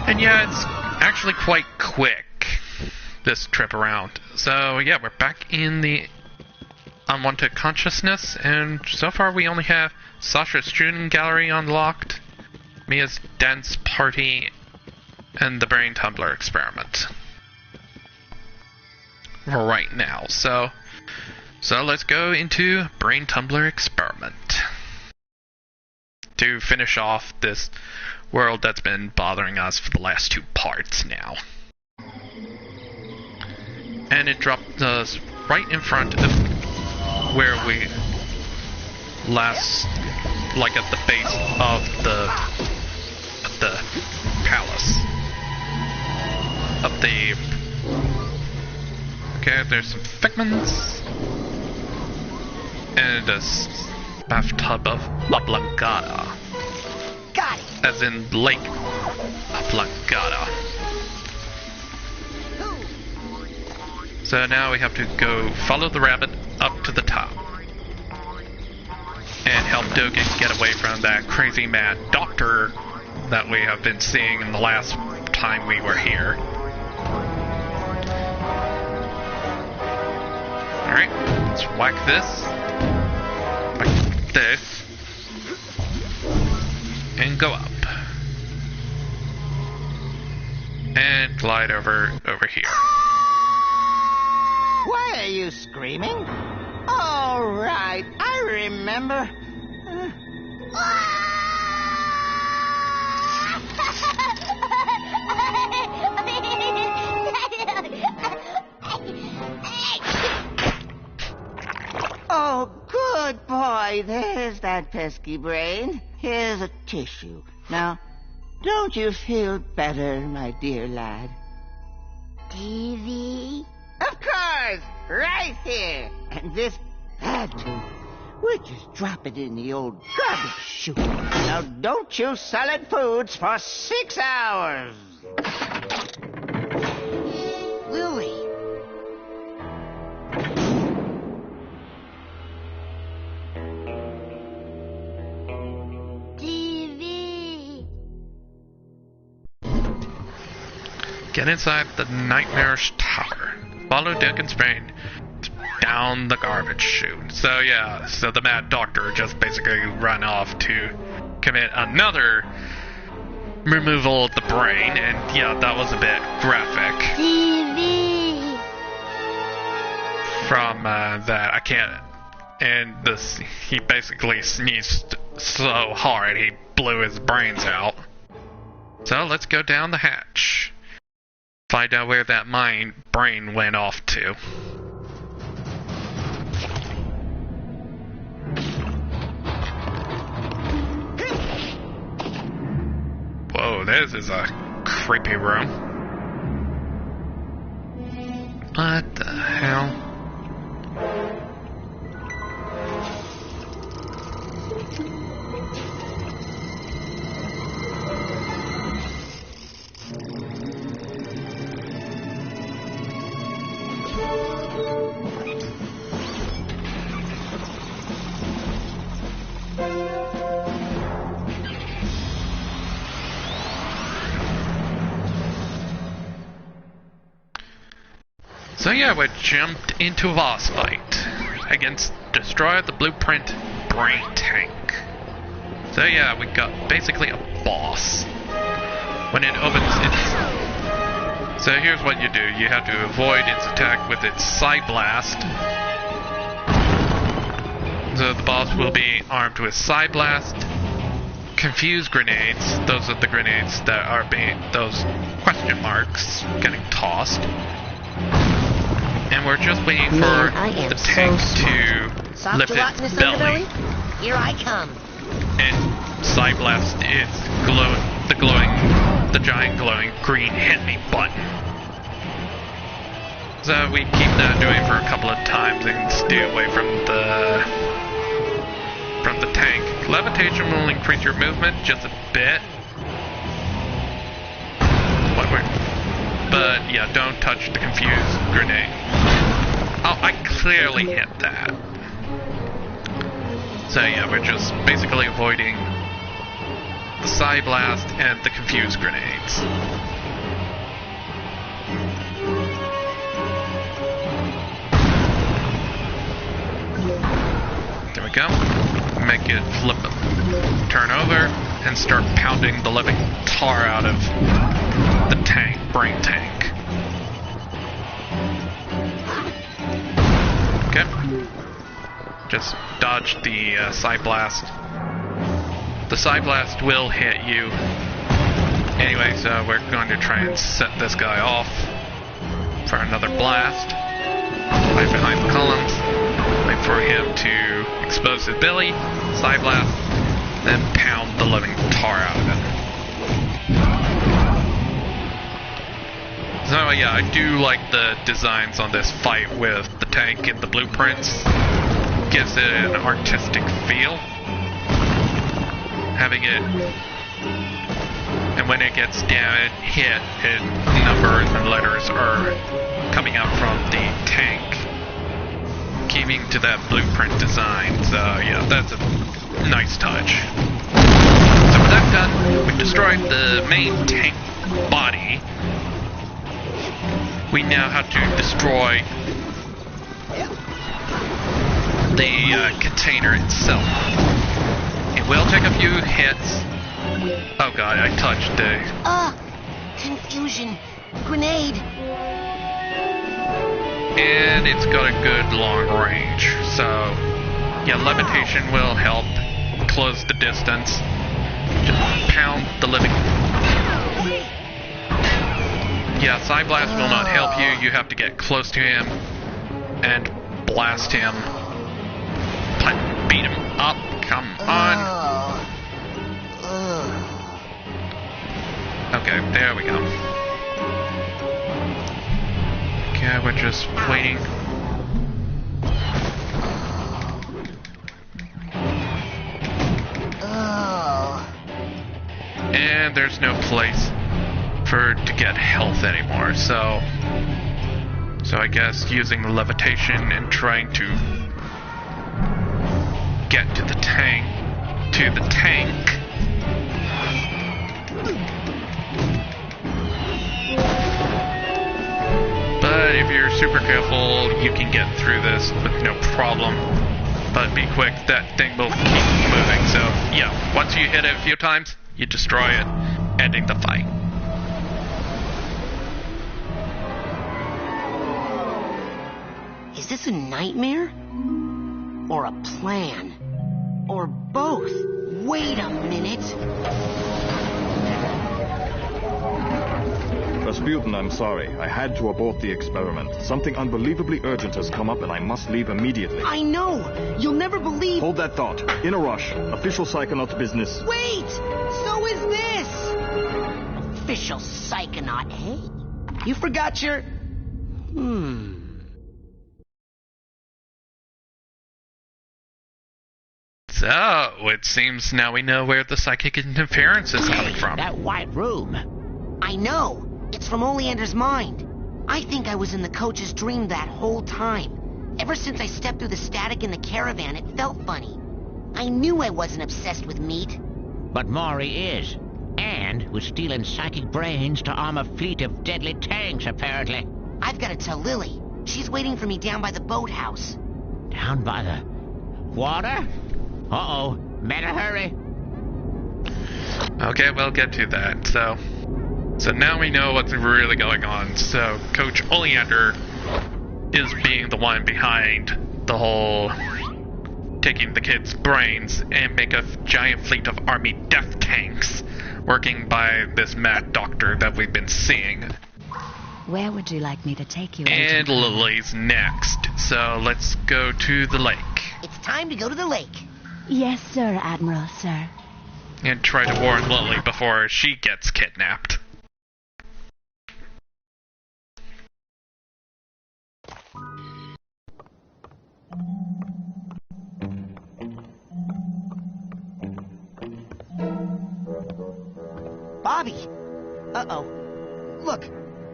And yeah, it's actually quite quick, this trip around. So yeah, we're back in the unwanted consciousness, and so far we only have Sasha's student gallery unlocked, Mia's dance party, and the Brain Tumbler Experiment. Right now, so let's go into Brain Tumbler Experiment to finish off this world that's been bothering us for the last 2 parts now. And it dropped us right in front of where we last, like at the base of the palace. Of the... Okay, there's some figments. And a bathtub of Oblongata. Got it! As in Lake Oblongata. So now we have to go follow the rabbit up to the top. And help Dogen get away from that crazy mad doctor that we have been seeing in the last time we were here. Alright, let's whack this. this and go up. And glide over here. Why are you screaming? All right, I remember. Oh, good boy. There's that pesky brain. Here's a tissue. Now, don't you feel better, my dear lad? TV? Of course! Right here! And this bad tooth, we'll just drop it in the old garbage chute. Now, don't you solid foods for 6 hours! Lily. TV. Get inside the nightmarish tower. Follow Deacon's brain down the garbage chute. So yeah, so the mad doctor just basically run off to commit another removal of the brain, and yeah, that was a bit graphic. TV. From that, I can't. And this, he basically sneezed so hard he blew his brains out. So let's go down the hatch. Find out where that brain went off to. Whoa, this is a creepy room. What the hell? So yeah, we jumped into a boss fight against Destroy the Blueprint Brain Tank. So yeah, we got basically a boss. When it opens its... So here's what you do. You have to avoid its attack with its Psy Blast. So the boss will be armed with Psy Blast, Confuse Grenades. Those are the grenades that are being... those question marks getting tossed. And we're just waiting for the tank to lift its belly. Here I come. And Psy Blast is the giant glowing green hit me button. So we keep that doing for a couple of times and stay away from the tank. Levitation will increase your movement just a bit. But yeah, don't touch the confused grenade. Oh, I clearly hit that. So yeah, we're just basically avoiding the Psy Blast and the confused grenades. There we go. Make it flip, turn over, and start pounding the living tar out of the brain tank. Okay. Just dodge the Psy Blast. The Psy Blast will hit you. Anyway, so we're going to try and set this guy off for another blast. Right behind the columns. Wait for him to expose his belly, Psy Blast, then pound the living tar out of it. So yeah, I do like the designs on this fight with the tank and the blueprints. Gives it an artistic feel. Having it, and when it gets hit, numbers and letters are coming out from the tank, keeping to that blueprint design. So yeah, that's a nice touch. So with that done, we destroyed the main tank body. We now have to destroy the container elevator itself. It will take a few hits. Oh god, I touched the... Confusion. Grenade. And it's got a good long range, so... yeah, levitation will help close the distance. Just pound the living... yeah, Psy Blast will not help you. You have to get close to him and blast him. Beat him up. Come on. Okay, there we go. Okay, we're just waiting. And there's no place for it to get health anymore, so I guess using the levitation and trying to get to the tank. But if you're super careful, you can get through this with no problem. But be quick, that thing will keep moving. So yeah, once you hit it a few times, you destroy it, ending the fight. Is this a nightmare? Or a plan? Or both? Wait a minute. Rasputin, I'm sorry. I had to abort the experiment. Something unbelievably urgent has come up and I must leave immediately. I know! You'll never believe... Hold that thought. In a rush. Official Psychonauts business. Wait! So is this! Official Psychonaut, hey? You forgot your... So, it seems now we know where the psychic interference is coming from. That white room. I know! It's from Oleander's mind. I think I was in the coach's dream that whole time. Ever since I stepped through the static in the caravan, it felt funny. I knew I wasn't obsessed with meat. But Maury is. And was stealing psychic brains to arm a fleet of deadly tanks, apparently. I've got to tell Lily. She's waiting for me down by the boathouse. Down by the water? Uh-oh. Better hurry. Okay, we'll get to that. So now we know what's really going on. So Coach Oleander is being the one behind the whole taking the kids' brains and make a giant fleet of army death tanks working by this mad doctor that we've been seeing. Where would you like me to take you? And Lily's next. So let's go to the lake. It's time to go to the lake. Yes, sir, Admiral, sir. And try to warn Lily before she gets kidnapped. Bobby! Uh-oh. Look,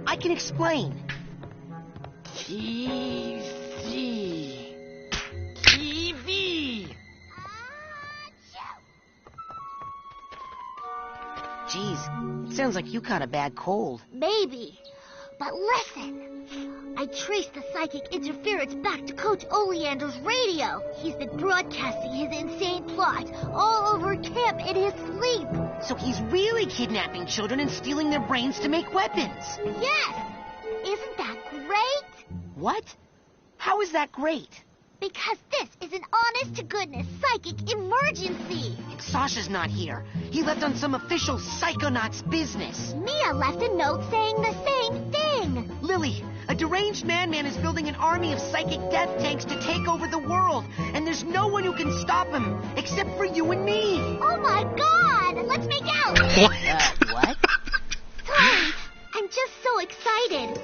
I can explain. TV. Jeez, it sounds like you caught a bad cold. Maybe. But listen. I traced the psychic interference back to Coach Oleander's radio. He's been broadcasting his insane plot all over camp in his sleep. So he's really kidnapping children and stealing their brains to make weapons. Yes! Isn't that great? What? How is that great? Because this is an honest-to-goodness psychic emergency. Sasha's not here. He left on some official Psychonauts business. Mia left a note saying the same thing. Lily, a deranged madman is building an army of psychic death tanks to take over the world, and there's no one who can stop him, except for you and me. Oh my god! Let's make out! What? Sorry, I'm just so excited.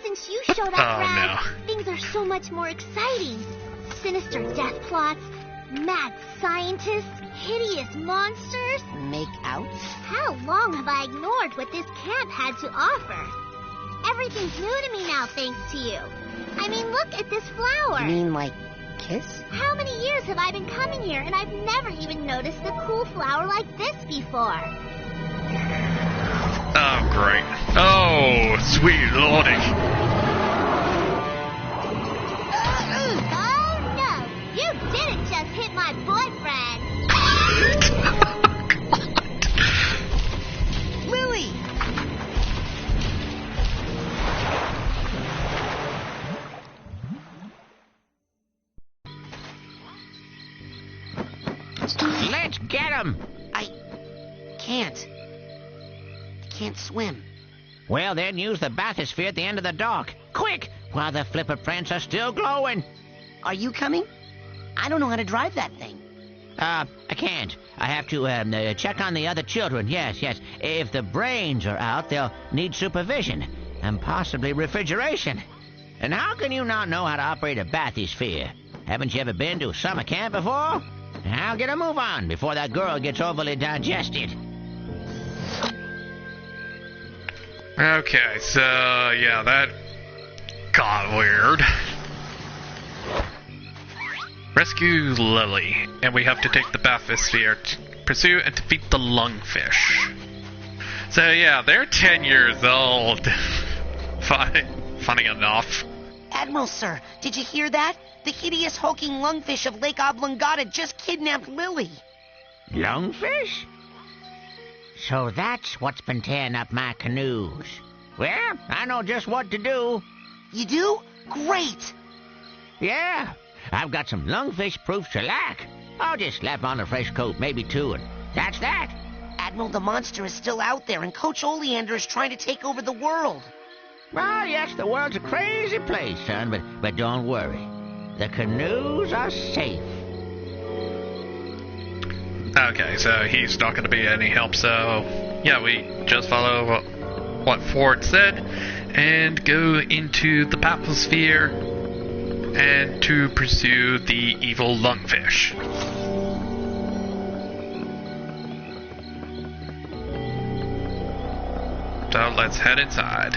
Since you showed up, Brad, things are so much more exciting. Sinister death plots, mad scientists, hideous monsters. Make out? How long have I ignored what this camp had to offer? Everything's new to me now, thanks to you. I mean, look at this flower. You mean like kiss? How many years have I been coming here, and I've never even noticed a cool flower like this before? Oh, great. Oh, sweet lordy. Oh, no. You didn't just hit my Let's get him. I can't swim. Well, then use the bathysphere at the end of the dock. Quick, while the flipper prints are still glowing. Are you coming? I don't know how to drive that thing. I can't. I have to check on the other children. Yes. If the brains are out, they'll need supervision and possibly refrigeration. And how can you not know how to operate a bathysphere? Haven't you ever been to summer camp before? Now get a move on before that girl gets overly digested. Okay, so yeah, that got weird. Rescue Lily, and we have to take the bathysphere to pursue and defeat the lungfish. So yeah, they're 10 years old. Funny enough. Admiral, sir, did you hear that? The hideous hulking lungfish of Lake Oblongata just kidnapped Lily. Lungfish? So that's what's been tearing up my canoes. Well, I know just what to do. You do? Great! Yeah, I've got some lungfish-proof shellac. I'll just slap on a fresh coat, maybe two, and that's that. Admiral, the monster is still out there, and Coach Oleander is trying to take over the world. Well, yes, the world's a crazy place, son, but don't worry. The canoes are safe. Okay, so he's not going to be any help, so yeah, we just follow what Ford said and go into the bathysphere and to pursue the evil lungfish. So let's head inside.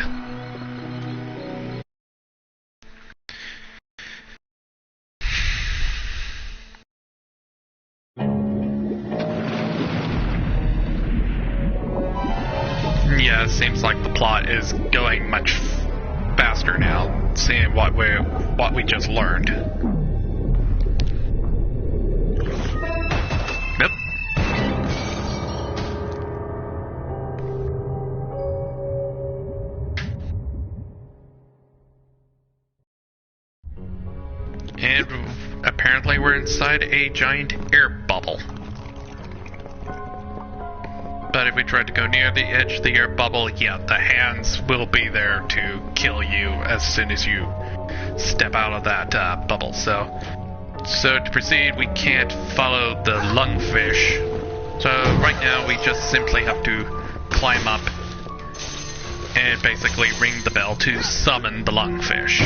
Yeah, it seems like the plot is going much faster now, seeing what we just learned. Yep. And apparently we're inside a giant air bubble. But if we try to go near the edge of the air bubble, yeah, the hands will be there to kill you as soon as you step out of that bubble. So to proceed, we can't follow the lungfish. So right now, we just simply have to climb up and basically ring the bell to summon the lungfish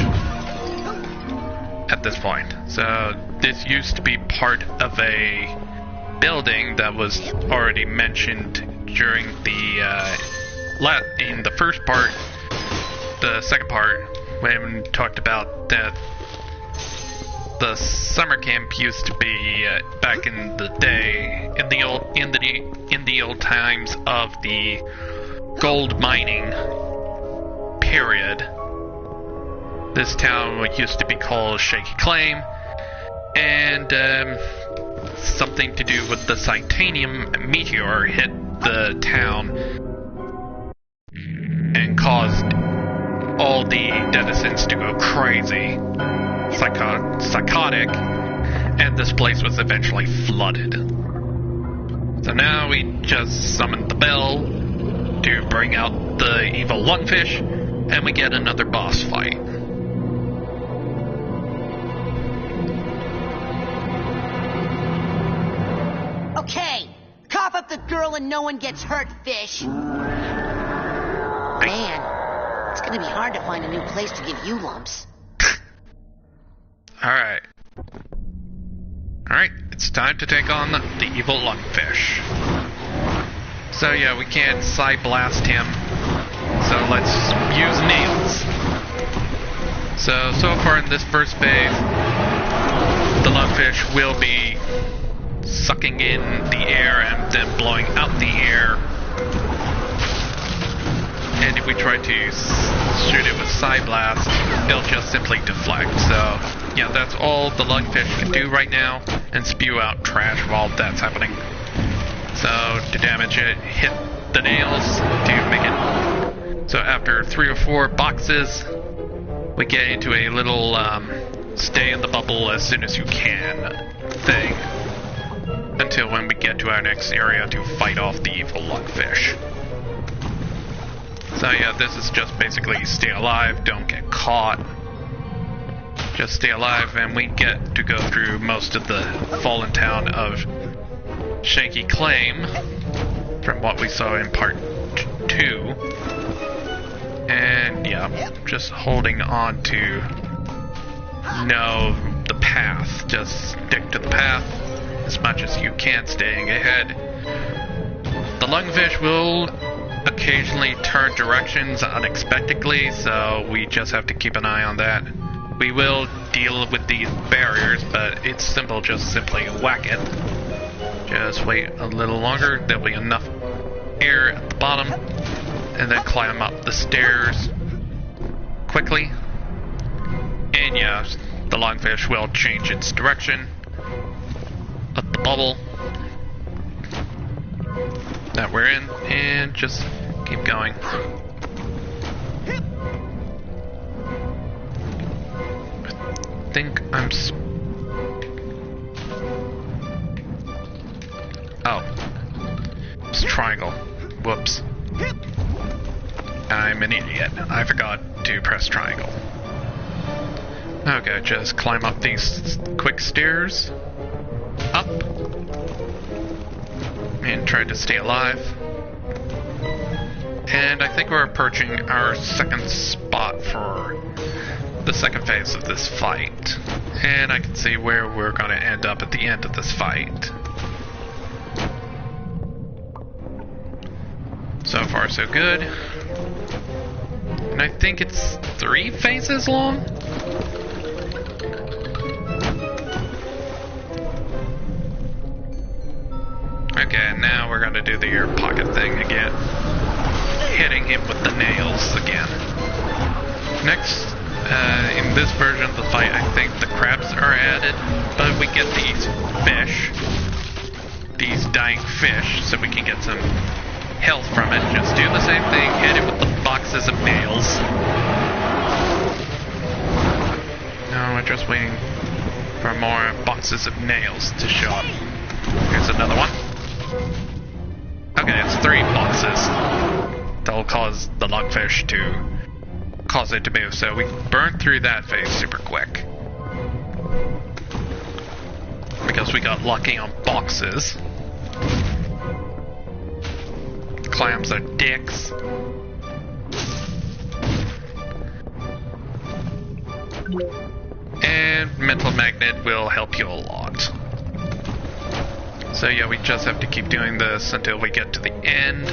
at this point. So this used to be part of a building that was already mentioned during the in the first part. The second part, when we talked about that the summer camp used to be back in the day, in the old times of the gold mining period. This town used to be called Shaky Claim, and something to do with the Titanium meteor hit the town and caused all the denizens to go crazy, psychotic, and this place was eventually flooded. So now we just summoned the bell to bring out the evil lungfish, and we get another boss fight. Okay, cough up the girl and no one gets hurt, fish. Man, it's gonna be hard to find a new place to give you lumps. Alright, it's time to take on the evil lungfish. So yeah, we can't side blast him, so let's use nails. So far in this first phase, the lungfish will be sucking in the air and then blowing out the air. And if we try to shoot it with side blast, it'll just simply deflect. So yeah, that's all the lungfish can do right now, and spew out trash while that's happening. So to damage it, hit the nails to make it. So after 3 or 4 boxes, we get into a little stay in the bubble as soon as you can thing. until when we get to our next area to fight off the evil lungfish. So yeah, this is just basically stay alive, don't get caught. Just stay alive, and we get to go through most of the fallen town of Shaky Claim from what we saw in part 2. And yeah, just holding on to know the path. Just stick to the path as much as you can, staying ahead. The lungfish will occasionally turn directions unexpectedly, so we just have to keep an eye on that. We will deal with these barriers, but it's simple, just simply whack it. Just wait a little longer, there'll be enough air at the bottom, and then climb up the stairs quickly. And yeah, the lungfish will change its direction up the bubble that we're in, and just keep going. I think I'm it's triangle. Whoops. I'm an idiot. I forgot to press triangle. Okay, just climb up these quick stairs. Up. And try to stay alive. And I think we're approaching our second spot for the second phase of this fight. And I can see where we're going to end up at the end of this fight. So far so good. And I think it's 3 phases long? Okay, now we're going to do the ear pocket thing again. Hitting him with the nails again. Next, in this version of the fight, I think the crabs are added, but we get these fish, these dying fish, so we can get some health from it. Just do the same thing, hit it with the boxes of nails. No, we're just waiting for more boxes of nails to show up. Here's another one. Okay, it's 3 boxes. That'll cause the lungfish to cause it to move, so we burned through that phase super quick. Because we got lucky on boxes. Clams are dicks. And mental magnet will help you a lot. So yeah, we just have to keep doing this until we get to the end.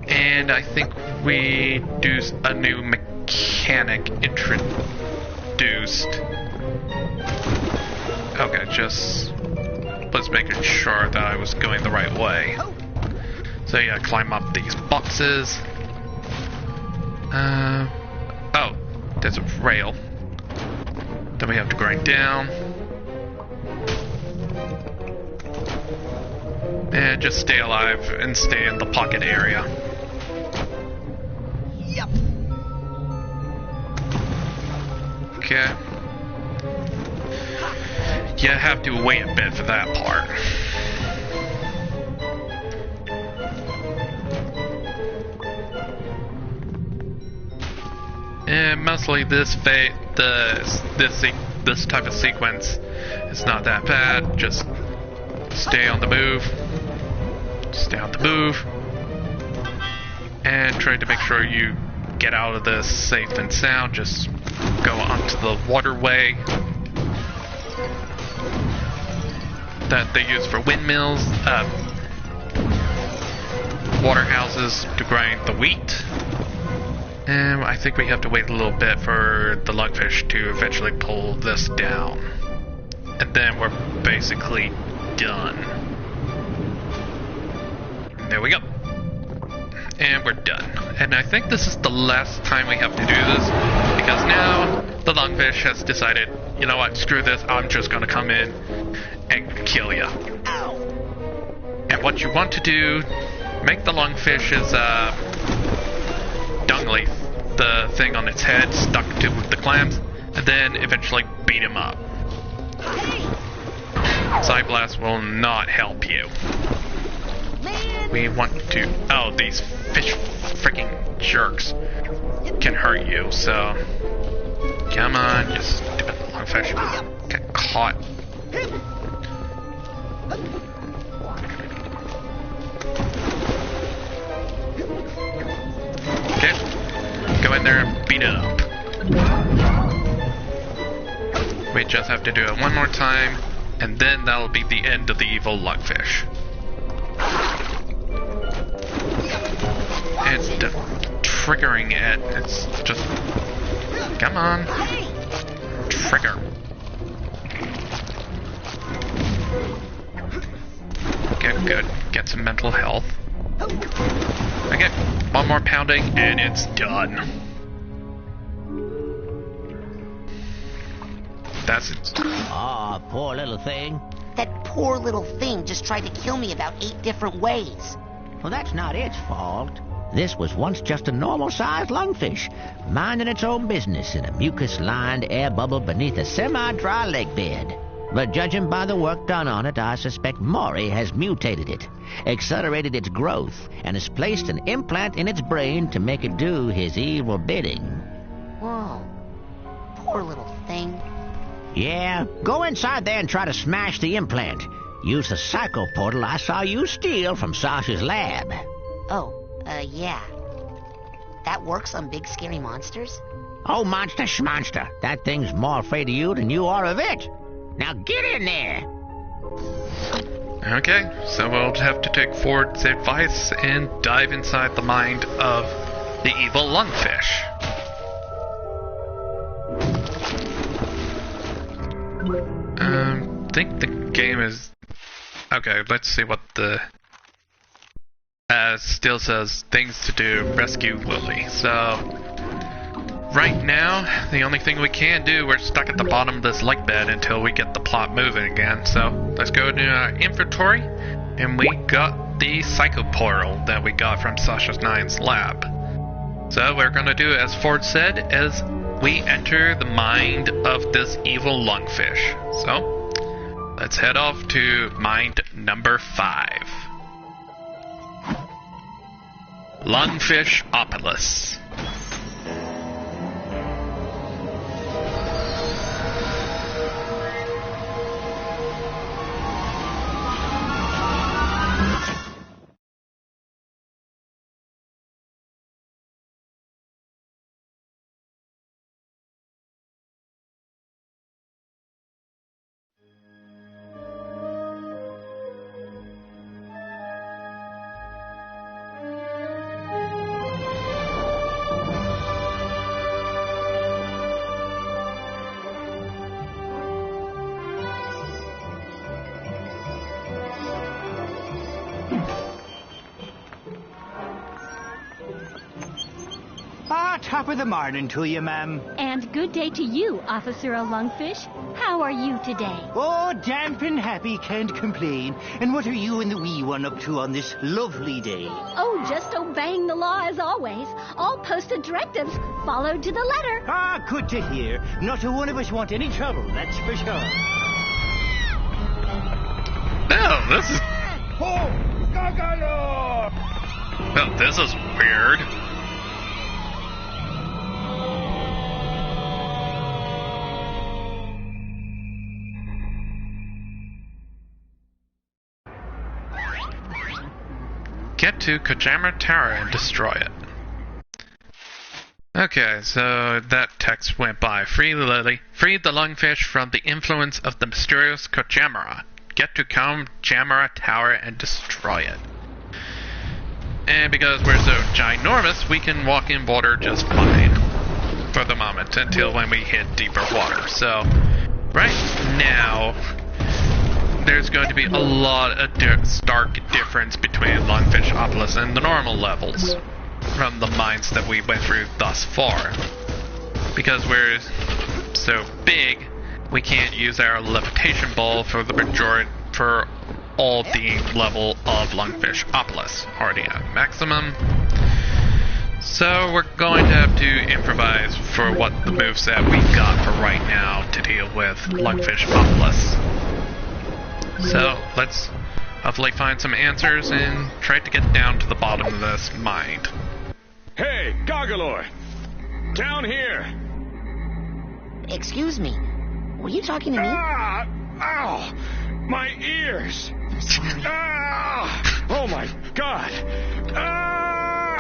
And I think we do a new mechanic introduced. Okay, just was making sure that I was going the right way. So yeah, climb up these boxes. Oh, there's a rail. Then we have to grind down. And just stay alive and stay in the pocket area. Yep. Okay. You have to wait a bit for that part. And mostly this this type of sequence is not that bad. Just stay on the move. Stay on the move. And try to make sure you get out of this safe and sound. Just go onto the waterway that they use for windmills, water houses to grind the wheat. And I think we have to wait a little bit for the lungfish to eventually pull this down. And then we're basically done. There we go. And we're done. And I think this is the last time we have to do this, because now the lungfish has decided, you know what, screw this, I'm just gonna come in and kill you. And what you want to do, make the lungfish's dung leaf, the thing on its head, stuck to the clams, and then eventually beat him up. Psyblast will not help you. We want to... Oh, these fish freaking jerks can hurt you, so... Come on, just stupid lungfish. Get caught. Okay. Go in there and beat it up. We just have to do it one more time, and then that'll be the end of the evil lungfish. It's triggering it. It's just... Come on. Trigger. Okay, good. Get some mental health. Okay, one more pounding, and it's done. That's it. Ah, poor little thing. That poor little thing just tried to kill me about 8 different ways. Well, that's not its fault. This was once just a normal-sized lungfish, minding its own business in a mucus-lined air bubble beneath a semi-dry lake bed. But judging by the work done on it, I suspect Maury has mutated it, accelerated its growth, and has placed an implant in its brain to make it do his evil bidding. Whoa. Poor little thing. Yeah, go inside there and try to smash the implant. Use the psycho portal I saw you steal from Sasha's lab. Oh, yeah. That works on big scary monsters? Oh, monster schmonster. That thing's more afraid of you than you are of it. Now get in there! Okay, so we'll have to take Ford's advice and dive inside the mind of the evil lungfish. I think the game is... Okay, let's see what the... still says things to do, rescue Lily. So, right now, the only thing we can do, we're stuck at the bottom of this lake bed until we get the plot moving again. So, let's go to our inventory, and we got the Psycho Portal that we got from Sasha 9's lab. So, what we're gonna do, as Ford said, is we enter the mind of this evil lungfish. So, let's head off to mind number 5. Lungfishopolis. Top of the morning to you, ma'am. And good day to you, Officer Lungfish. How are you today? Oh, damp and happy, can't complain. And what are you and the wee one up to on this lovely day? Oh, just obeying the law as always. All posted directives followed to the letter. Ah, good to hear. Not a one of us want any trouble, that's for sure. No, this is... Oh, Gagalo! Well, this is weird. Get to Kojama Tower and destroy it. Okay, so that text went by. Free Lily. Free the lungfish from the influence of the mysterious Kojamara. Get to Kojamara Tower and destroy it. And because we're so ginormous, we can walk in water just fine. For the moment, until when we hit deeper water. So, right now... there's going to be a lot of stark difference between Lungfishopolis and the normal levels from the mines that we went through thus far. Because we're so big, we can't use our levitation ball for the majority, for all the level of Lungfishopolis. Already at maximum. So we're going to have to improvise for what the moveset we got for right now to deal with Lungfishopolis. So, let's hopefully find some answers and try to get down to the bottom of this mind. Hey, Goggalor! Down here! Excuse me. Were you talking to me? Ah! Ow! My ears! I'm sorry. Ah! Oh my god! Ah!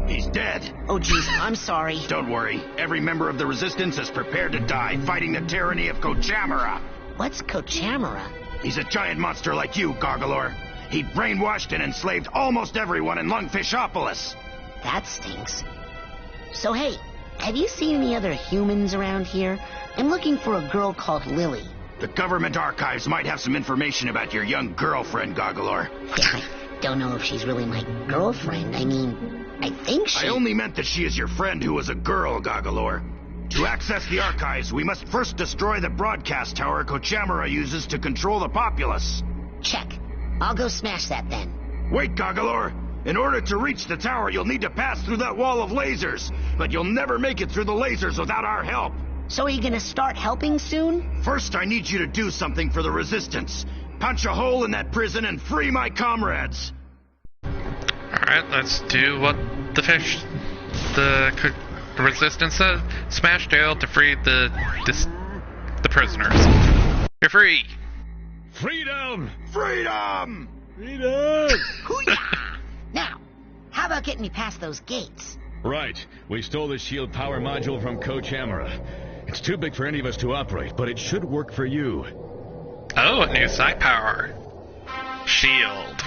He's dead. Oh, jeez, I'm sorry. Don't worry. Every member of the Resistance is prepared to die fighting the tyranny of Cochamera. What's Cochamera? He's a giant monster like you, Goggalor. He brainwashed and enslaved almost everyone in Lungfishopolis. That stinks. So, hey, have you seen any other humans around here? I'm looking for a girl called Lily. The government archives might have some information about your young girlfriend, Goggalor. Yeah, I don't know if she's really my girlfriend. I mean, I think she... I only meant that she is your friend who was a girl, Goggalor. To access the archives, we must first destroy the broadcast tower Cochamera uses to control the populace. Check. I'll go smash that then. Wait, Goggalor. In order to reach the tower, you'll need to pass through that wall of lasers. But you'll never make it through the lasers without our help. So are you gonna start helping soon? First, I need you to do something for the Resistance. Punch a hole in that prison and free my comrades. Alright, let's do what the Resistance said. Smash jail to free the prisoners. You're free! Freedom! Freedom! Freedom! Hoo-yah! Now, how about getting me past those gates? Right. We stole the shield power module from Cochamera. It's too big for any of us to operate, but it should work for you. Oh, a new side power. Shield.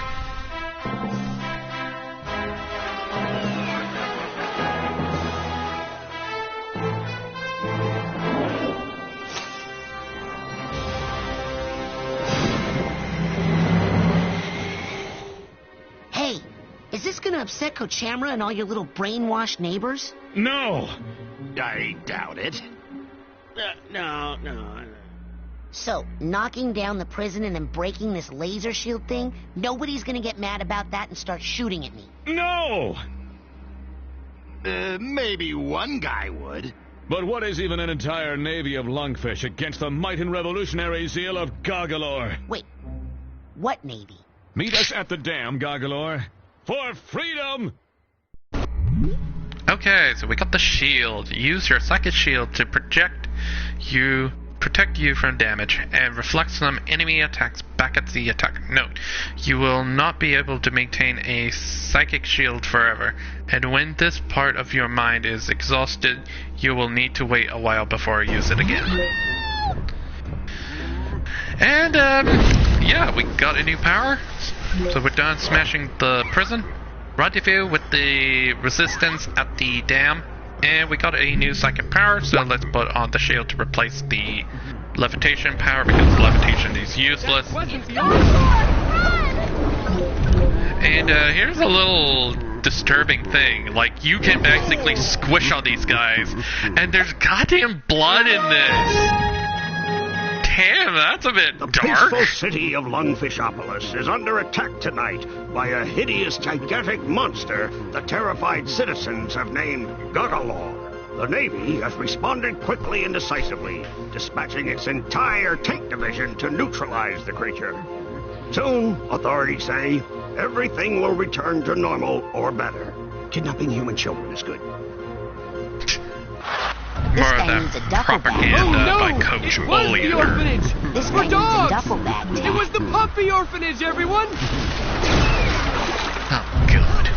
Hey, is this gonna upset Cochamera and all your little brainwashed neighbors? No! I doubt it. No. So, knocking down the prison and then breaking this laser shield thing, nobody's gonna get mad about that and start shooting at me. No! Maybe one guy would. But what is even an entire navy of lungfish against the might and revolutionary zeal of Goggalor? Wait, what navy? Meet us at the dam, Goggalor. For freedom! Okay, so we got the shield. Use your psychic shield to protect you from damage and reflect some enemy attacks back at the attacker. Note, you will not be able to maintain a psychic shield forever, and when this part of your mind is exhausted, you will need to wait a while before you use it again. And, yeah, we got a new power. So we're done smashing the prison. Rendezvous with the Resistance at the dam. And we got a new psychic power, so let's put on the shield to replace the levitation power because levitation is useless. And here's a little disturbing thing. Like, you can basically squish on these guys, and there's goddamn blood in this. Damn, that's a bit dark. The peaceful city of Lungfishopolis is under attack tonight by a hideous, gigantic monster the terrified citizens have named Goggalor. The Navy has responded quickly and decisively, dispatching its entire tank division to neutralize the creature. Soon, authorities say, everything will return to normal or better. Kidnapping human children is good. More of that propaganda by Coach Oleander. This guy needs a duffel bag. It was the puppy orphanage, everyone! Oh, God.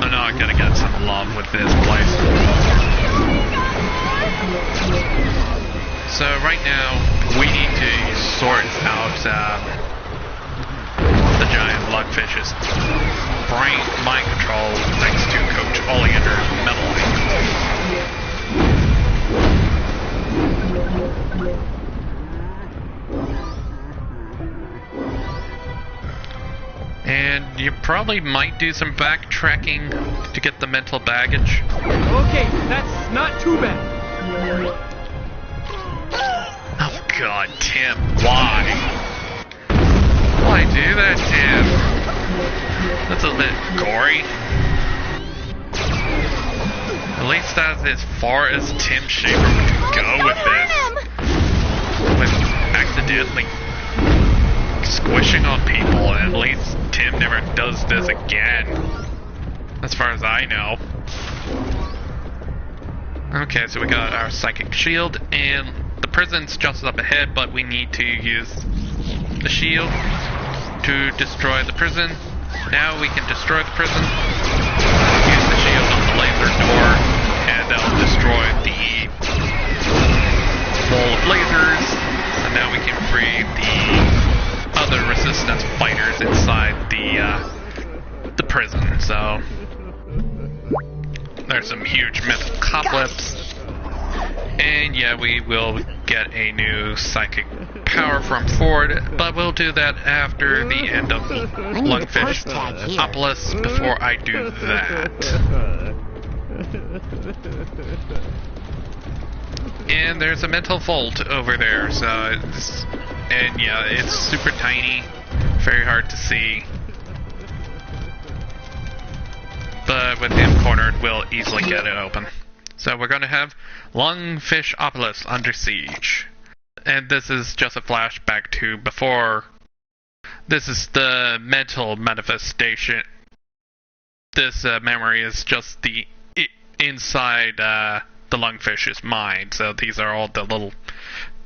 I know I gotta get some love with this place. So, right now, we need to sort out the giant lungfish's mind control thanks to Coach Oleander's meddling. And you probably might do some backtracking to get the mental baggage. Okay, that's not too bad. Oh God, Tim, why? Why do that, Tim? That's a bit gory. At least that's as far as Tim Shaver would go with this. pushing on people, and at least Tim never does this again. As far as I know. Okay, so we got our psychic shield, and the prison's just up ahead, but we need to use the shield to destroy the prison. Now we can destroy the prison. Use the shield on the laser door, and that'll destroy the wall of lasers. And now we can free the other resistance fighters inside the prison. So there's some huge metal cobwebs. And yeah, we will get a new psychic power from Ford, but we'll do that after the end of Lungfish Opolis. Before I do that. And there's a mental vault over there, so and yeah, it's super tiny, very hard to see. But with him cornered, we'll easily get it open. So we're going to have Lungfish Opolis under siege. And this is just a flashback to before. This is the mental manifestation. This memory is just the inside the Lungfish's mind. So these are all the little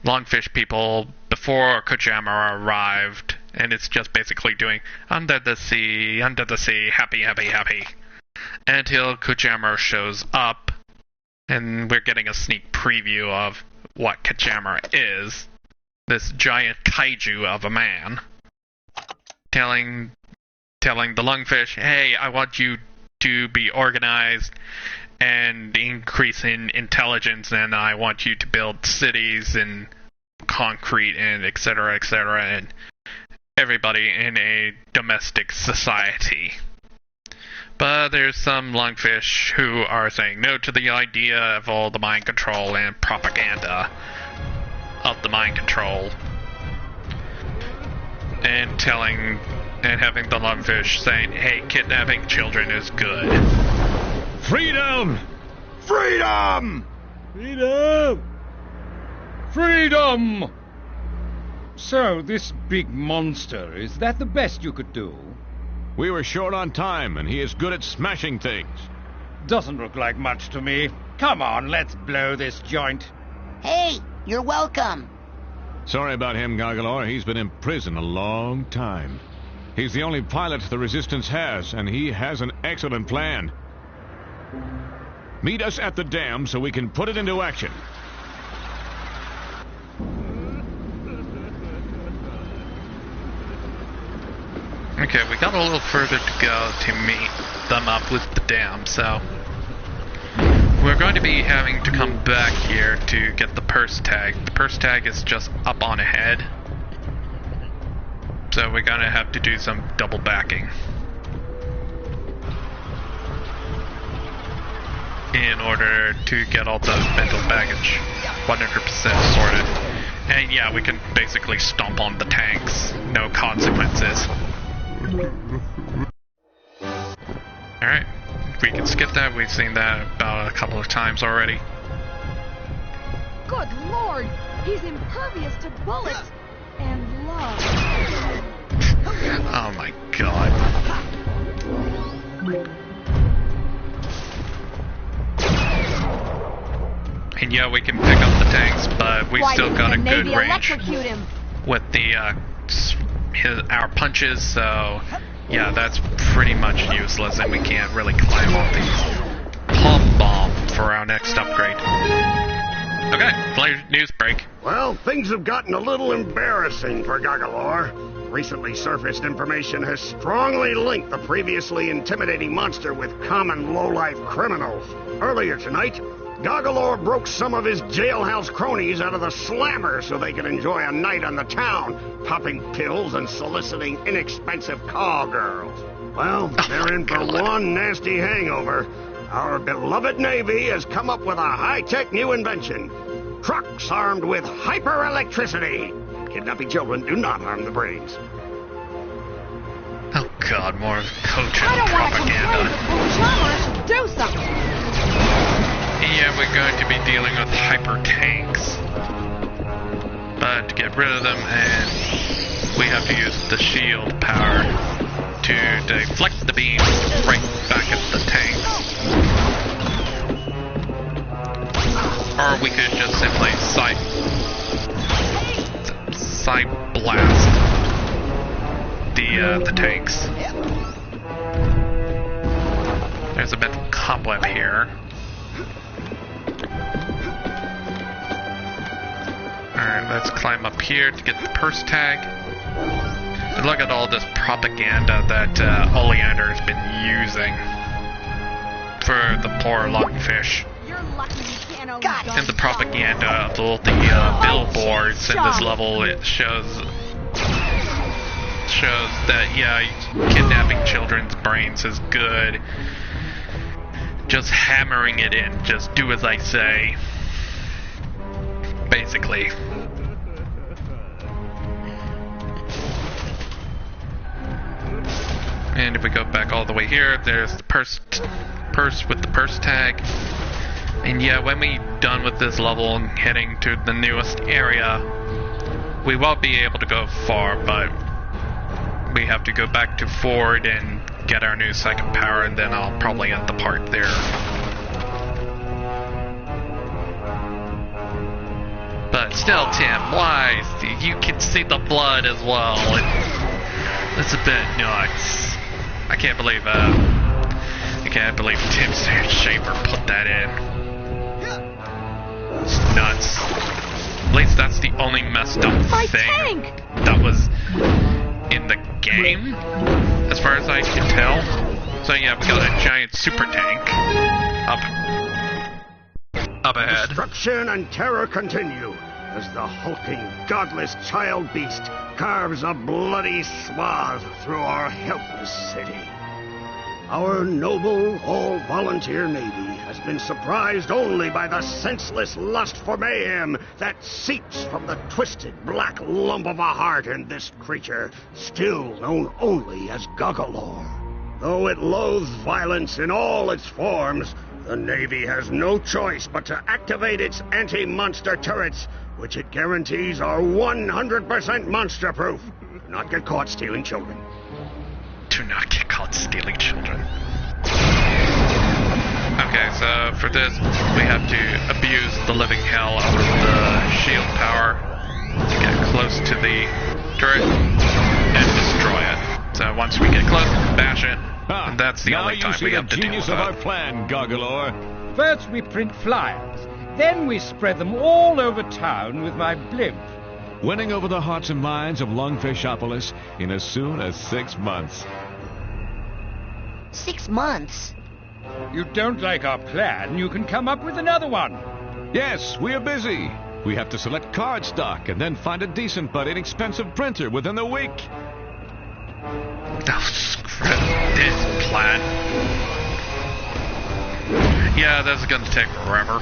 Lungfish people before Kojama arrived. And it's just basically doing under the sea, happy, happy, happy. Until Kojama shows up. And we're getting a sneak preview of what Kojama is. This giant kaiju of a man. Telling the Lungfish, hey, I want you to be organized and increase in intelligence, and I want you to build cities and concrete and etc., and everybody in a domestic society. But there's some Lungfish who are saying no to the idea of all the mind control and propaganda of the mind control. And having the Lungfish saying, hey, kidnapping children is good. Freedom! Freedom! Freedom! Freedom! So, this big monster, is that the best you could do? We were short on time, and he is good at smashing things. Doesn't look like much to me. Come on, let's blow this joint. Hey, you're welcome. Sorry about him, Gargalor. He's been in prison a long time. He's the only pilot the Resistance has, and he has an excellent plan. Meet us at the dam so we can put it into action. Okay, we got a little further to go to meet them up with the dam, so we're going to be having to come back here to get the purse tag. The purse tag is just up on ahead, so we're going to have to do some double backing in order to get all the mental baggage 100% sorted. And yeah, we can basically stomp on the tanks, no consequences. Alright, we can skip that. We've seen that about a couple of times already. Good lord, he's impervious to bullets and love. Oh my god. And yeah, we can pick up the tanks, but we still got a good range with the our punches, so yeah, that's pretty much useless, and we can't really climb on these. Palm bomb for our next upgrade. Okay, news break. Well, things have gotten a little embarrassing for Gargalor. Recently surfaced information has strongly linked the previously intimidating monster with common low-life criminals. Earlier tonight, Gargalor broke some of his jailhouse cronies out of the slammer so they could enjoy a night on the town, popping pills and soliciting inexpensive call girls. Well, they're in for one nasty hangover. Our beloved Navy has come up with a high-tech new invention. Trucks armed with hyper-electricity. Kidnapping children do not harm the brains. Oh god, more coaching propaganda. Kojama should do something. Yeah, we're going to be dealing with hyper tanks. But to get rid of them, and we have to use the shield power to deflect the beam right back at the tanks. Or we could just simply side blast the tanks. There's a bit of cobweb here. Alright, let's climb up here to get the purse tag. And look at all this propaganda that Oleander has been using for the poor lungfish. And the propaganda of all the billboards in this level, it shows that, yeah, kidnapping children's brains is good. Just hammering it in, just do as I say. Basically. And if we go back all the way here, there's the purse with the purse tag. And yeah, when we're done with this level and heading to the newest area, we won't be able to go far, but we have to go back to Ford and get our new second power, and then I'll probably end the part there. But still, Tim, why? You can see the blood as well. It's a bit nuts. I can't believe Tim Shaper put that in. It's nuts. At least that's the only messed up thing that was in the game, as far as I can tell. So yeah, we got a giant super tank up ahead. Destruction and terror continue as the hulking, godless child beast carves a bloody swath through our helpless city. Our noble, all-volunteer Navy has been surprised only by the senseless lust for mayhem that seeps from the twisted black lump of a heart in this creature, still known only as Goggalore. Though it loathes violence in all its forms, the Navy has no choice but to activate its anti-monster turrets, which it guarantees are 100% monster-proof. Do not get caught stealing children. Do not get caught stealing children. Okay, so for this, we have to abuse the living hell out of the shield power to get close to the turret and destroy it. So once we get close, bash it. And that's the only time we have to deal with of our plan, Goggalore. First we print flyers, then we spread them all over town with my blimp. Winning over the hearts and minds of Lungfishopolis in as soon as 6 months. 6 months? You don't like our plan, you can come up with another one. Yes, we are busy. We have to select card stock and then find a decent but inexpensive printer within the week. Oh, screw this plan. Yeah, that's gonna take forever.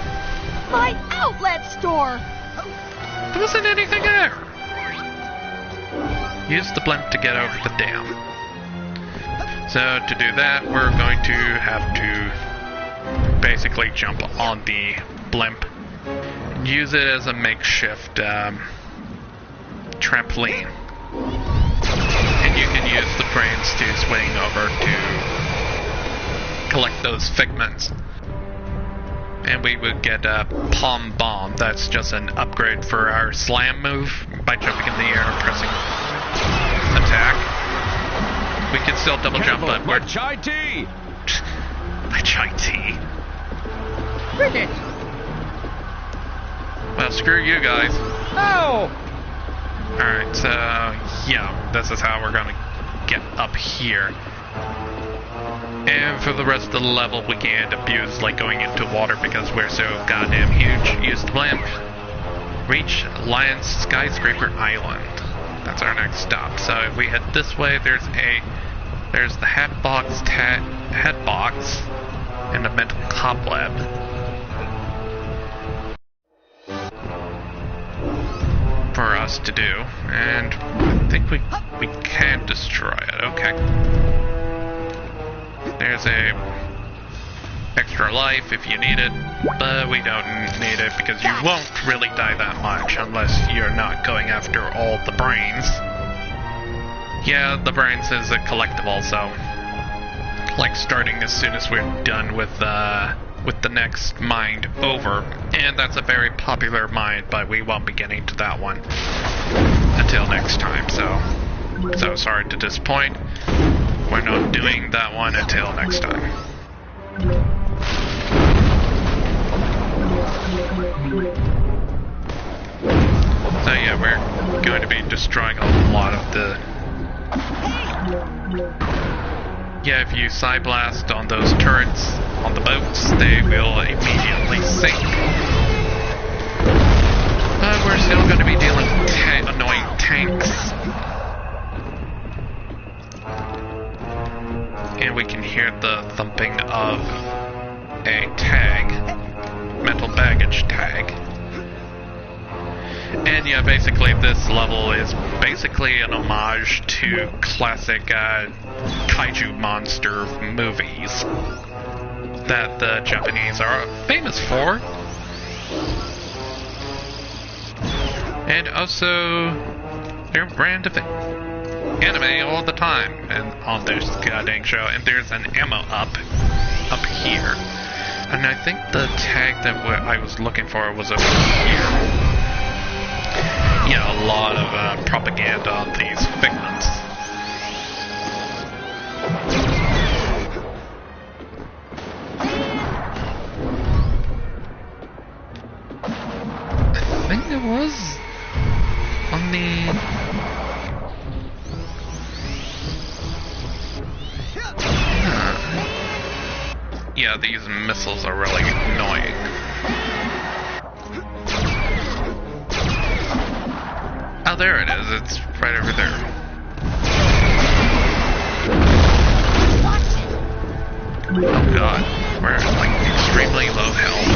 My outlet store! There wasn't anything there. Use the blimp to get over the dam. So to do that, we're going to have to basically jump on the blimp and use it as a makeshift trampoline. And you can use the brains to swing over to collect those figments. And we would get a Palm Bomb. That's just an upgrade for our slam move by jumping in the air and pressing attack. We can still double jump, but we're chai tea. My chai tea. Bring it. Well, screw you guys. Oh. All right, so yeah, this is how we're gonna get up here. And for the rest of the level, we can't abuse like going into water because we're so goddamn huge. Use the blimp. Reach Lion Skyscraper Island. That's our next stop. So if we head this way, there's the Hatbox and the Mental Cobweb. For us to do, and I think we can destroy it. Okay. There's a extra life if you need it, but we don't need it because you won't really die that much unless you're not going after all the brains. Yeah, the brains is a collectible, so like starting as soon as we're done with the next mind over, and that's a very popular mind, but we won't be getting to that one until next time. So sorry to disappoint. We're not doing that one until next time. So yeah, we're going to be destroying a lot of the... Yeah, if you side blast on those turrets on the boats, they will immediately sink. But we're still going to be dealing with annoying tanks. And we can hear the thumping of a tag, mental baggage tag. And yeah, basically this level is basically an homage to classic kaiju monster movies that the Japanese are famous for. And also their brand of anime all the time and on this goddamn show. And there's an ammo up here. And I think the tag that I was looking for was over here. Yeah, a lot of propaganda on these figments. I think it was on the... Yeah, these missiles are really annoying. Oh, there it is. It's right over there. Oh god, we're like extremely low health.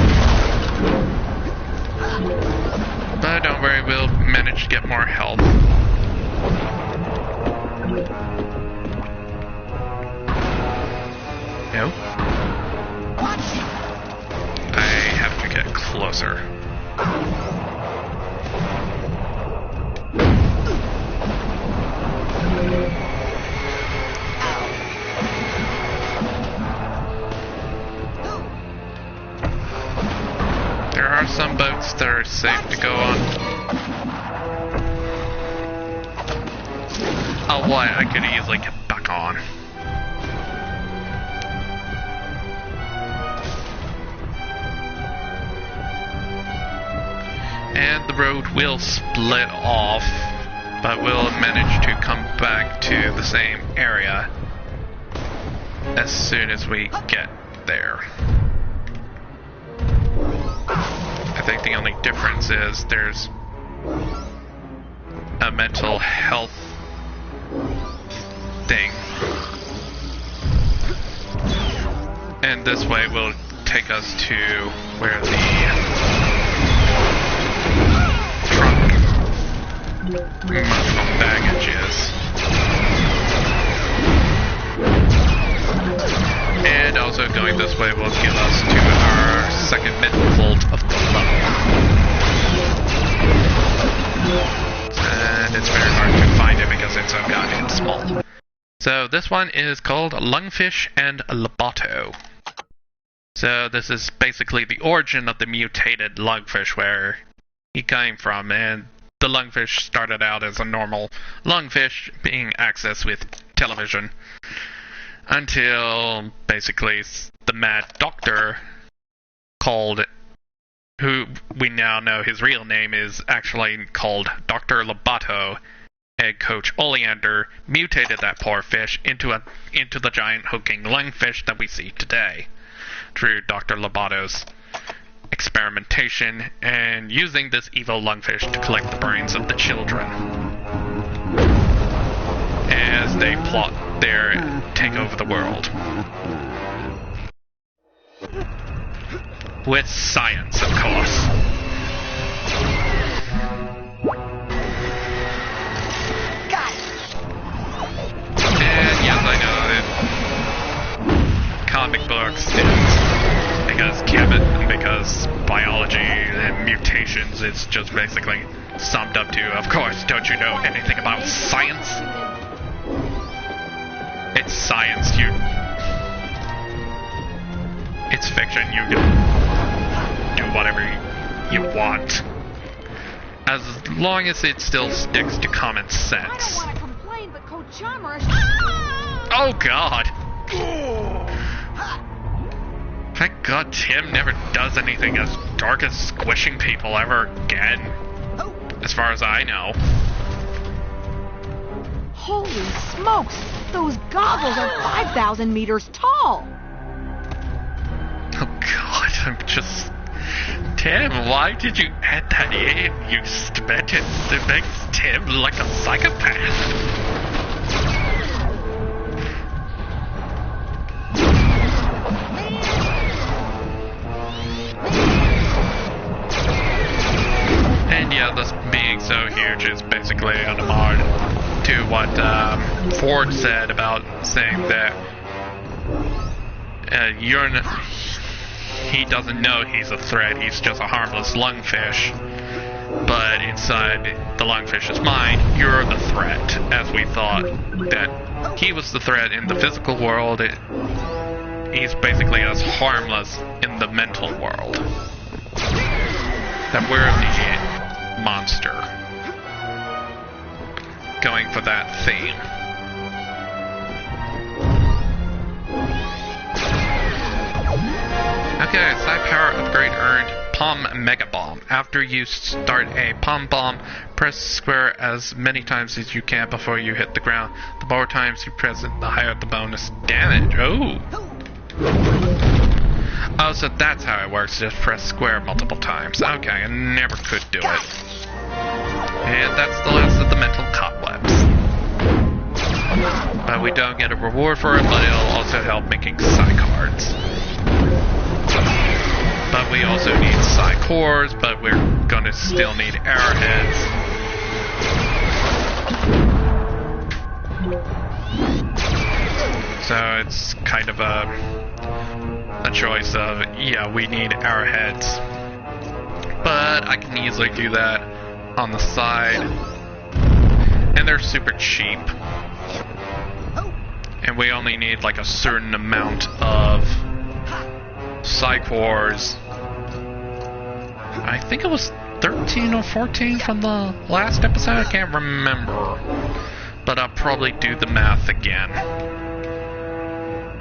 But don't worry, we'll manage to get more health. No? I have to get closer. There are some boats that are safe to go on. Oh, what? I could easily get back on. And the road will split off, but we'll manage to come back to the same area as soon as we get there. I think the only difference is there's a mental health thing. And this way will take us to where the trunk emotional baggage is. And also going this way will get us to our second mid-vault of the level. And it's very hard to find it because it's so goddamn small. So this one is called Lungfish and Lobato. So this is basically the origin of the mutated lungfish, where he came from, and the lungfish started out as a normal lungfish being accessed with television. Until basically the mad doctor who we now know his real name is actually called Dr. Lobato, head coach Oleander, mutated that poor fish into the giant hulking lungfish that we see today. Through Dr. Lobato's experimentation and using this evil lungfish to collect the brains of the children as they plot their take over the world. With science, of course. And yes, I know that comic books because biology and mutations, it's just basically summed up to, of course, don't you know anything about science? It's science, it's fiction, you can do whatever you want. As long as it still sticks to common sense. I don't want to complain, but Kochamara... Oh god! Thank god Tim never does anything as dark as squishing people ever again. As far as I know. Holy smokes! Those goggles are 5,000 meters tall! Oh god, I'm just... Tim, why did you add that in? You spent it. It makes Tim like a psychopath. And yeah, this being so huge is basically an homage to what Ford said about saying that he doesn't know he's a threat, he's just a harmless lungfish. But inside the lungfish's mind, you're the threat, as we thought that he was the threat in the physical world. He's basically as harmless in the mental world. That we're the monster. Going for that theme. Okay, side power upgrade earned Palm Mega Bomb. After you start a Palm Bomb, press square as many times as you can before you hit the ground. The more times you press it, the higher the bonus damage. Oh, so that's how it works. Just press square multiple times. Okay, I never could do it. And that's the last of the mental cobwebs. But we don't get a reward for it, but it'll also help making psi cards. But we also need psi cores, but we're gonna still need arrowheads. So it's kind of a choice of, yeah, we need arrowheads. But I can easily do that on the side. And they're super cheap. And we only need like a certain amount of psi cores. I think it was 13 or 14 from the last episode, I can't remember. But I'll probably do the math again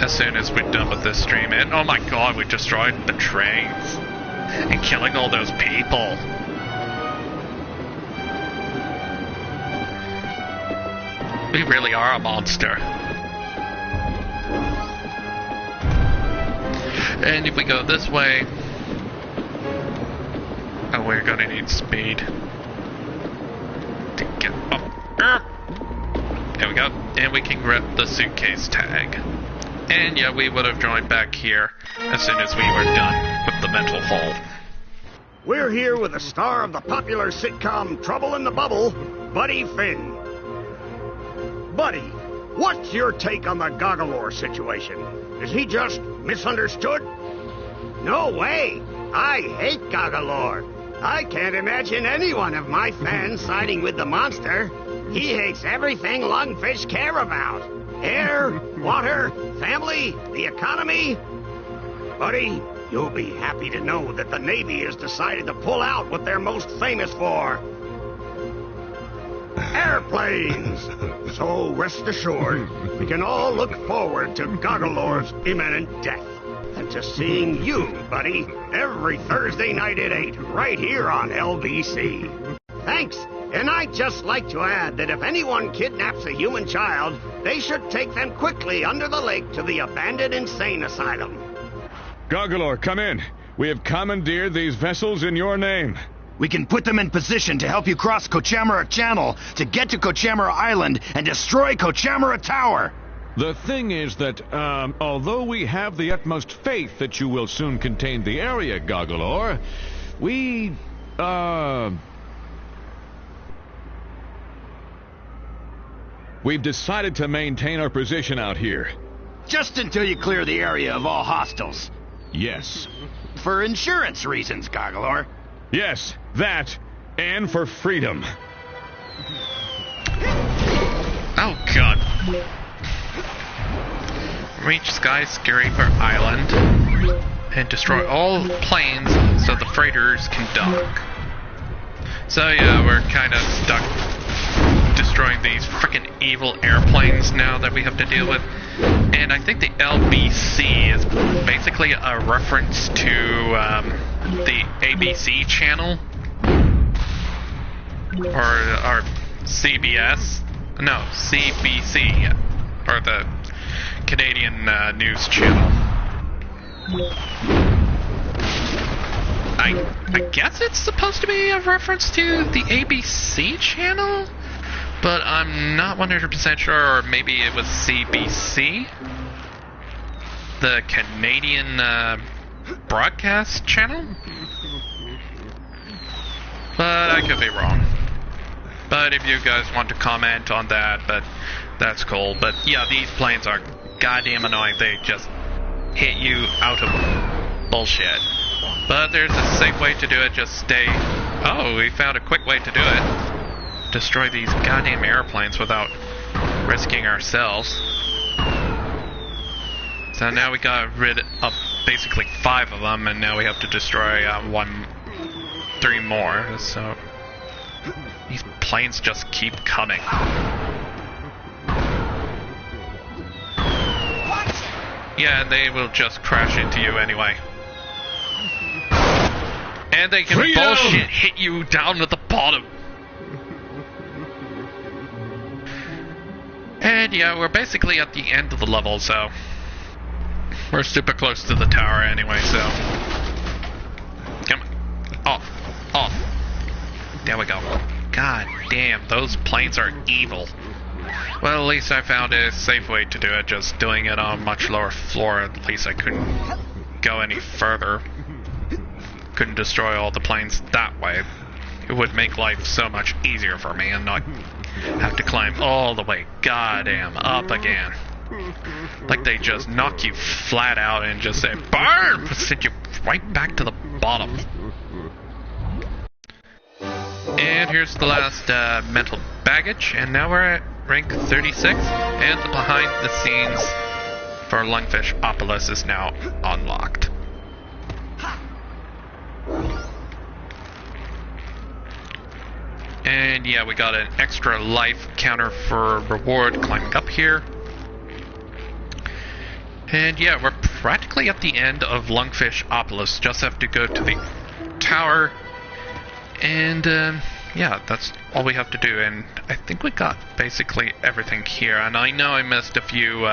as soon as we're done with this stream. And oh my god, we destroyed the trains and killing all those people. We really are a monster. And if we go this way, oh, we're gonna need speed to get up. There we go. And we can grab the suitcase tag. And yeah, we would have joined back here as soon as we were done with the mental hole. We're here with the star of the popular sitcom Trouble in the Bubble, Buddy Finn. Buddy, what's your take on the Goggalore situation? Is he just misunderstood? No way! I hate Goggalore. I can't imagine any one of my fans siding with the monster. He hates everything lungfish care about. Air, water, family, the economy. Buddy, you'll be happy to know that the Navy has decided to pull out what they're most famous for. Airplanes! So rest assured, we can all look forward to Goggalore's imminent death. And to seeing you, buddy, every Thursday night at 8, right here on LBC. Thanks! And I'd just like to add that if anyone kidnaps a human child, they should take them quickly under the lake to the abandoned insane asylum. Goggalore, come in. We have commandeered these vessels in your name. We can put them in position to help you cross Kochamara Channel to get to Kochamara Island and destroy Kochamara Tower. The thing is that, although we have the utmost faith that you will soon contain the area, Goggalore, we've decided to maintain our position out here. Just until you clear the area of all hostiles. Yes. For insurance reasons, Goggalore. Yes, that, and for freedom. Oh, God. reach Skyscraper Island and destroy all planes so the freighters can dock. So yeah, we're kind of stuck destroying these freaking evil airplanes now that we have to deal with. And I think the LBC is basically a reference to the ABC channel. Or CBS. No, CBC. Or the Canadian news channel. I guess it's supposed to be a reference to the ABC channel? But I'm not 100% sure, or maybe it was CBC? The Canadian broadcast channel? But I could be wrong. But if you guys want to comment on that, but that's cool. But yeah, these planes are goddamn annoying. They just hit you out of bullshit. But there's a safe way to do it. Just stay... Oh, we found a quick way to do it. Destroy these goddamn airplanes without risking ourselves. So now we got rid of basically 5 of them, and now we have to destroy 3 more. So these planes just keep coming. Yeah, they will just crash into you anyway. And they can bullshit hit you down at the bottom. And yeah, we're basically at the end of the level, so we're super close to the tower anyway, so come on. Off. There we go. God damn, those planes are evil. Well, at least I found a safe way to do it, just doing it on a much lower floor. At least I couldn't go any further. Couldn't destroy all the planes that way. It would make life so much easier for me and not have to climb all the way goddamn up again. Like they just knock you flat out and just say, burn! Send you right back to the bottom. And here's the last mental baggage, and now we're at rank 36, and the behind the scenes for Lungfishopolis is now unlocked. And yeah, we got an extra life counter for reward climbing up here. And yeah, we're practically at the end of Lungfishopolis. Just have to go to the tower. And yeah, that's all we have to do. And I think we got basically everything here. And I know I missed a few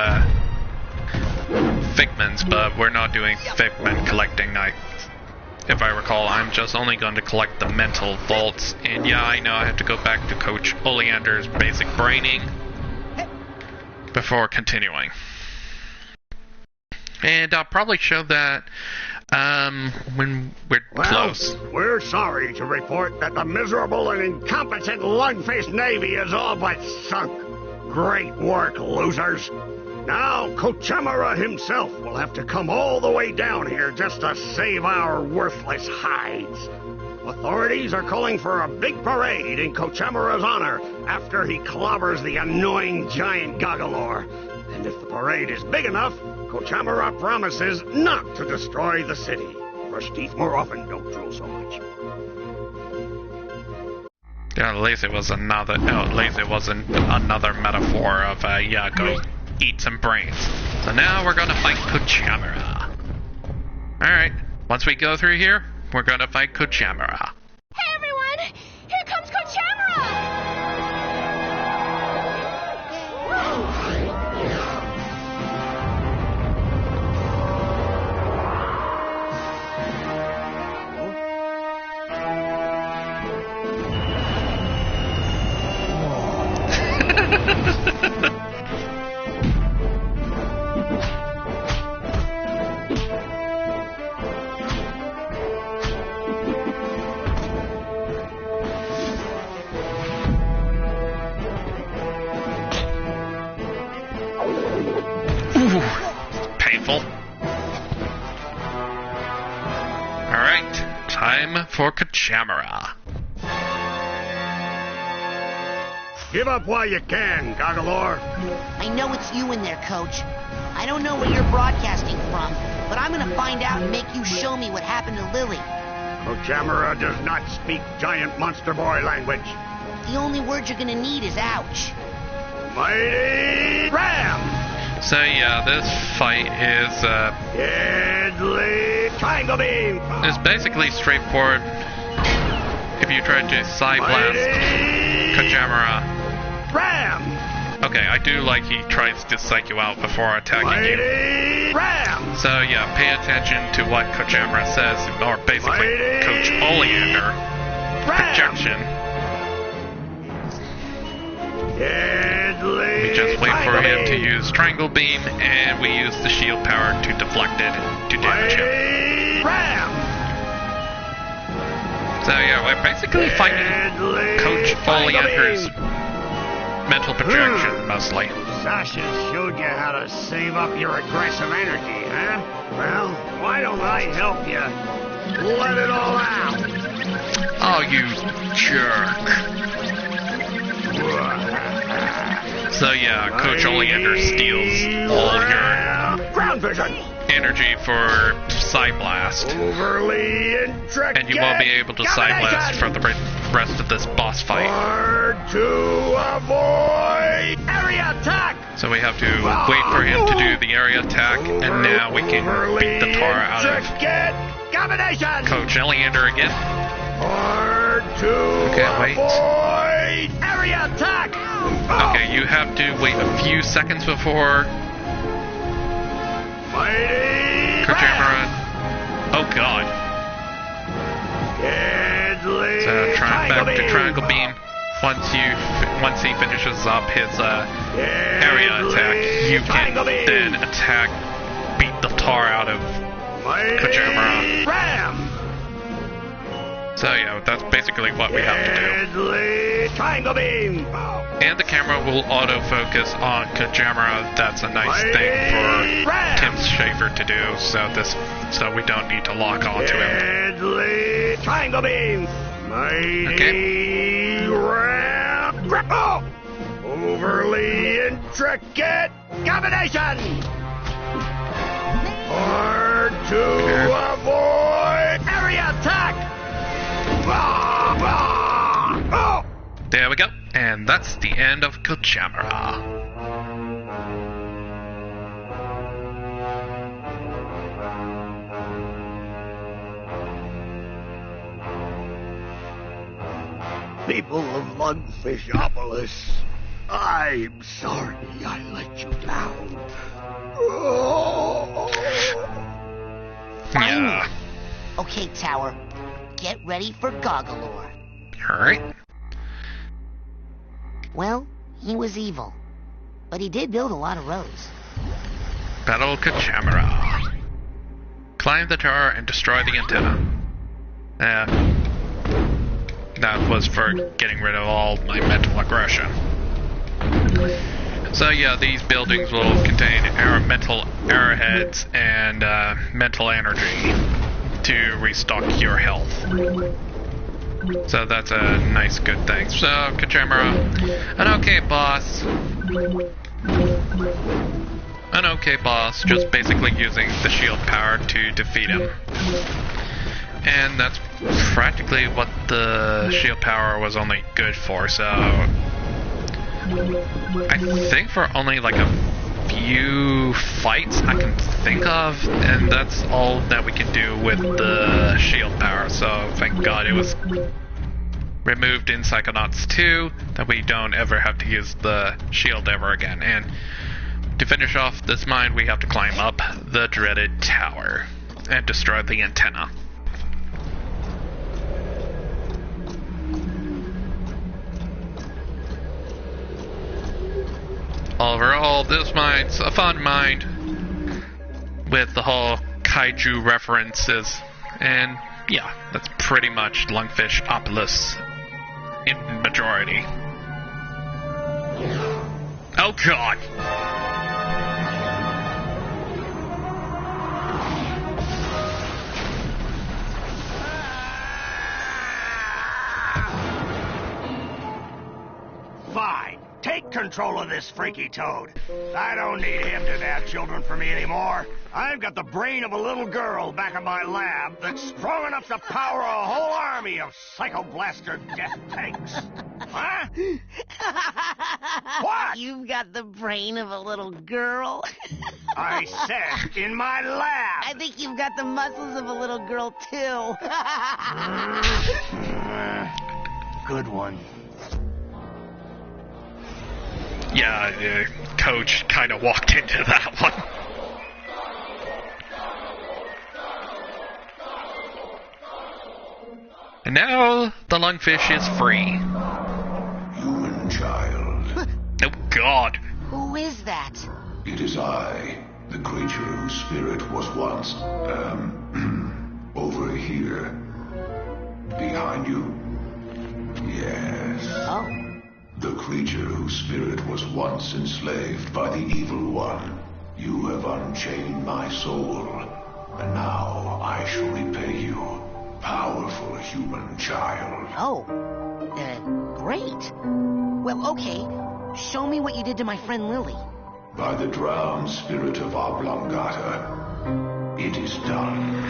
figments, but we're not doing figment collecting. If I recall, I'm just only going to collect the mental vaults. And yeah, I know I have to go back to Coach Oleander's basic braining before continuing. And I'll probably show that when we're close. We're sorry to report that the miserable and incompetent Lungfish Navy is all but sunk. Great work, losers. Now, Kochemara himself will have to come all the way down here just to save our worthless hides. Authorities are calling for a big parade in Kochemara's honor after he clobbers the annoying giant Goggalor. And if the parade is big enough, Kochemara promises not to destroy the city. Brush teeth more often, don't drool so much. Yeah, at least it was another. No, at least it wasn't another metaphor of yeah, go eat some brains. So now we're gonna fight Kochemara. Alright, once we go through here, we're gonna fight Kochemara. Hey everyone! Here comes Kochemara! Painful. Alright, time for Kochemara. Give up while you can, Goggalor. I know it's you in there, Coach. I don't know where you're broadcasting from, but I'm gonna find out and make you show me what happened to Lily. Kochamara does not speak giant monster boy language. The only word you're gonna need is ouch. Mighty Ram! So yeah, this fight is Deadly Triangle Beam! It's basically straightforward. If you try to side blast Kochamara. Ram! Okay, I do like he tries to psych you out before attacking you. Ram! So yeah, pay attention to what Kochamara says, or basically Coach Oleander projection. Deadly We just wait for him to use Triangle Beam, and we use the shield power to deflect it to damage him. Ram! So yeah, we're basically fighting Coach Oleander's mental projection, mostly. Sasha showed you how to save up your aggressive energy, huh? Well, why don't I help you? Let it all out! Oh, you jerk. So yeah, Coach Oleander steals all your ground vision energy for Side Blast. Overly intricate. And you won't be able to Side Blast for the rest of this boss fight. Hard to avoid area attack. So we have to wait for him to do the area attack, and now we can beat the tar out of Coach Oleander again. Hard to avoid area attack. Okay, you have to wait a few seconds before Kochamara. Oh god. So try back to Triangle Beam. Once he finishes up his area attack, you can then beat the tar out of Kochamara. So yeah, that's basically what we have to do. Triangle Beam. And the camera will autofocus on Kochamara. That's a nice thing for Tim Schafer to do, so we don't need to lock onto him. Triangle Beam. Mighty Ram. Oh! Overly intricate combination. Hard to avoid area attack. Oh! There we go, and that's the end of Kochamara. People of Lungfishopolis, I'm sorry I let you down. Oh. Yeah. Okay, Tower. Get ready for Goggalor. Alright. Well, he was evil. But he did build a lot of roads. Battle Kochamara. Climb the tower and destroy the antenna. That was for getting rid of all my mental aggression. So yeah, these buildings will contain mental arrowheads and mental energy to restock your health. So that's a nice good thing. So Kochamara, an okay boss. An okay boss, just basically using the shield power to defeat him. And that's practically what the shield power was only good for, so I think for only like a few fights I can think of, and that's all that we can do with the shield power, so thank God it was removed in Psychonauts 2, that we don't ever have to use the shield ever again. And to finish off this mine, we have to climb up the dreaded tower and destroy the antenna. Overall, this mine's a fun mine with the whole kaiju references, and yeah, that's pretty much Lungfishopolis in majority. Oh god! Fine. Take control of this freaky toad. I don't need him to nab children for me anymore. I've got the brain of a little girl back in my lab that's strong enough to power a whole army of Psycho-Blaster death tanks. Huh? What? You've got the brain of a little girl. I said in my lab. I think you've got the muscles of a little girl, too. Good one. Yeah, Coach kind of walked into that one. And now the lungfish is free. Human child. Oh, God. Who is that? It is I, the creature whose spirit was once, over here. Behind you. Yes. Oh. The creature whose spirit was once enslaved by the evil one. You have unchained my soul, and now I shall repay you, powerful human child. Oh, great. Well, okay. Show me what you did to my friend Lily. By the drowned spirit of Oblongata, it is done.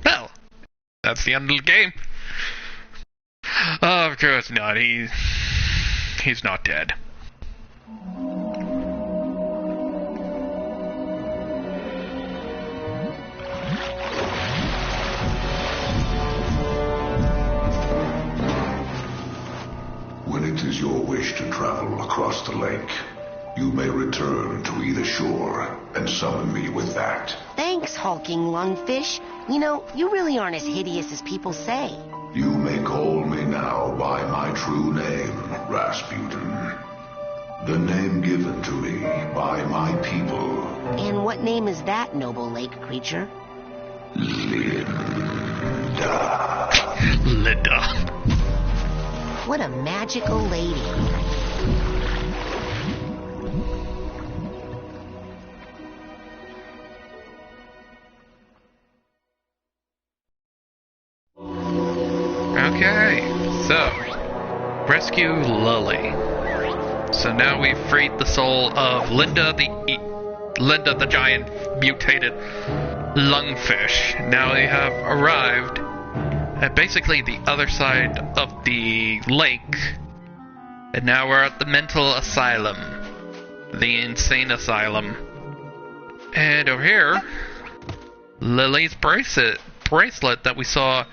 Well, that's the end of the game. Of course not. He's not dead. When it is your wish to travel across the lake, you may return to either shore and summon me with that. Thanks, hulking lungfish. You know, you really aren't as hideous as people say. You may call me now by my true name, Rasputin. The name given to me by my people. And what name is that, noble lake creature? Linda. Linda. What a magical lady. Okay, so rescue Lily. So now we've freed the soul of Linda the giant mutated lungfish. Now they have arrived at basically the other side of the lake, and now we're at the mental asylum, the insane asylum. And over here, Lily's bracelet that we saw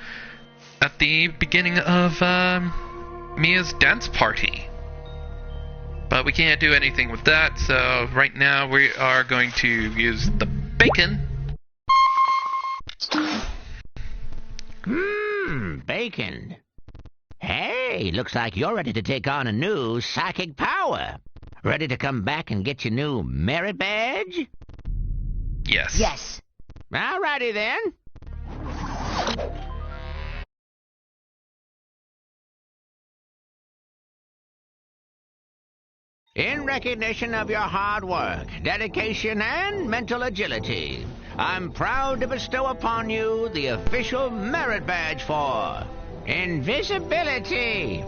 at the beginning of Mia's dance party. But we can't do anything with that, so right now we are going to use the bacon. Bacon. Hey, looks like you're ready to take on a new psychic power. Ready to come back and get your new merit badge? Yes. Yes. Alrighty then. In recognition of your hard work, dedication, and mental agility, I'm proud to bestow upon you the official merit badge for invisibility.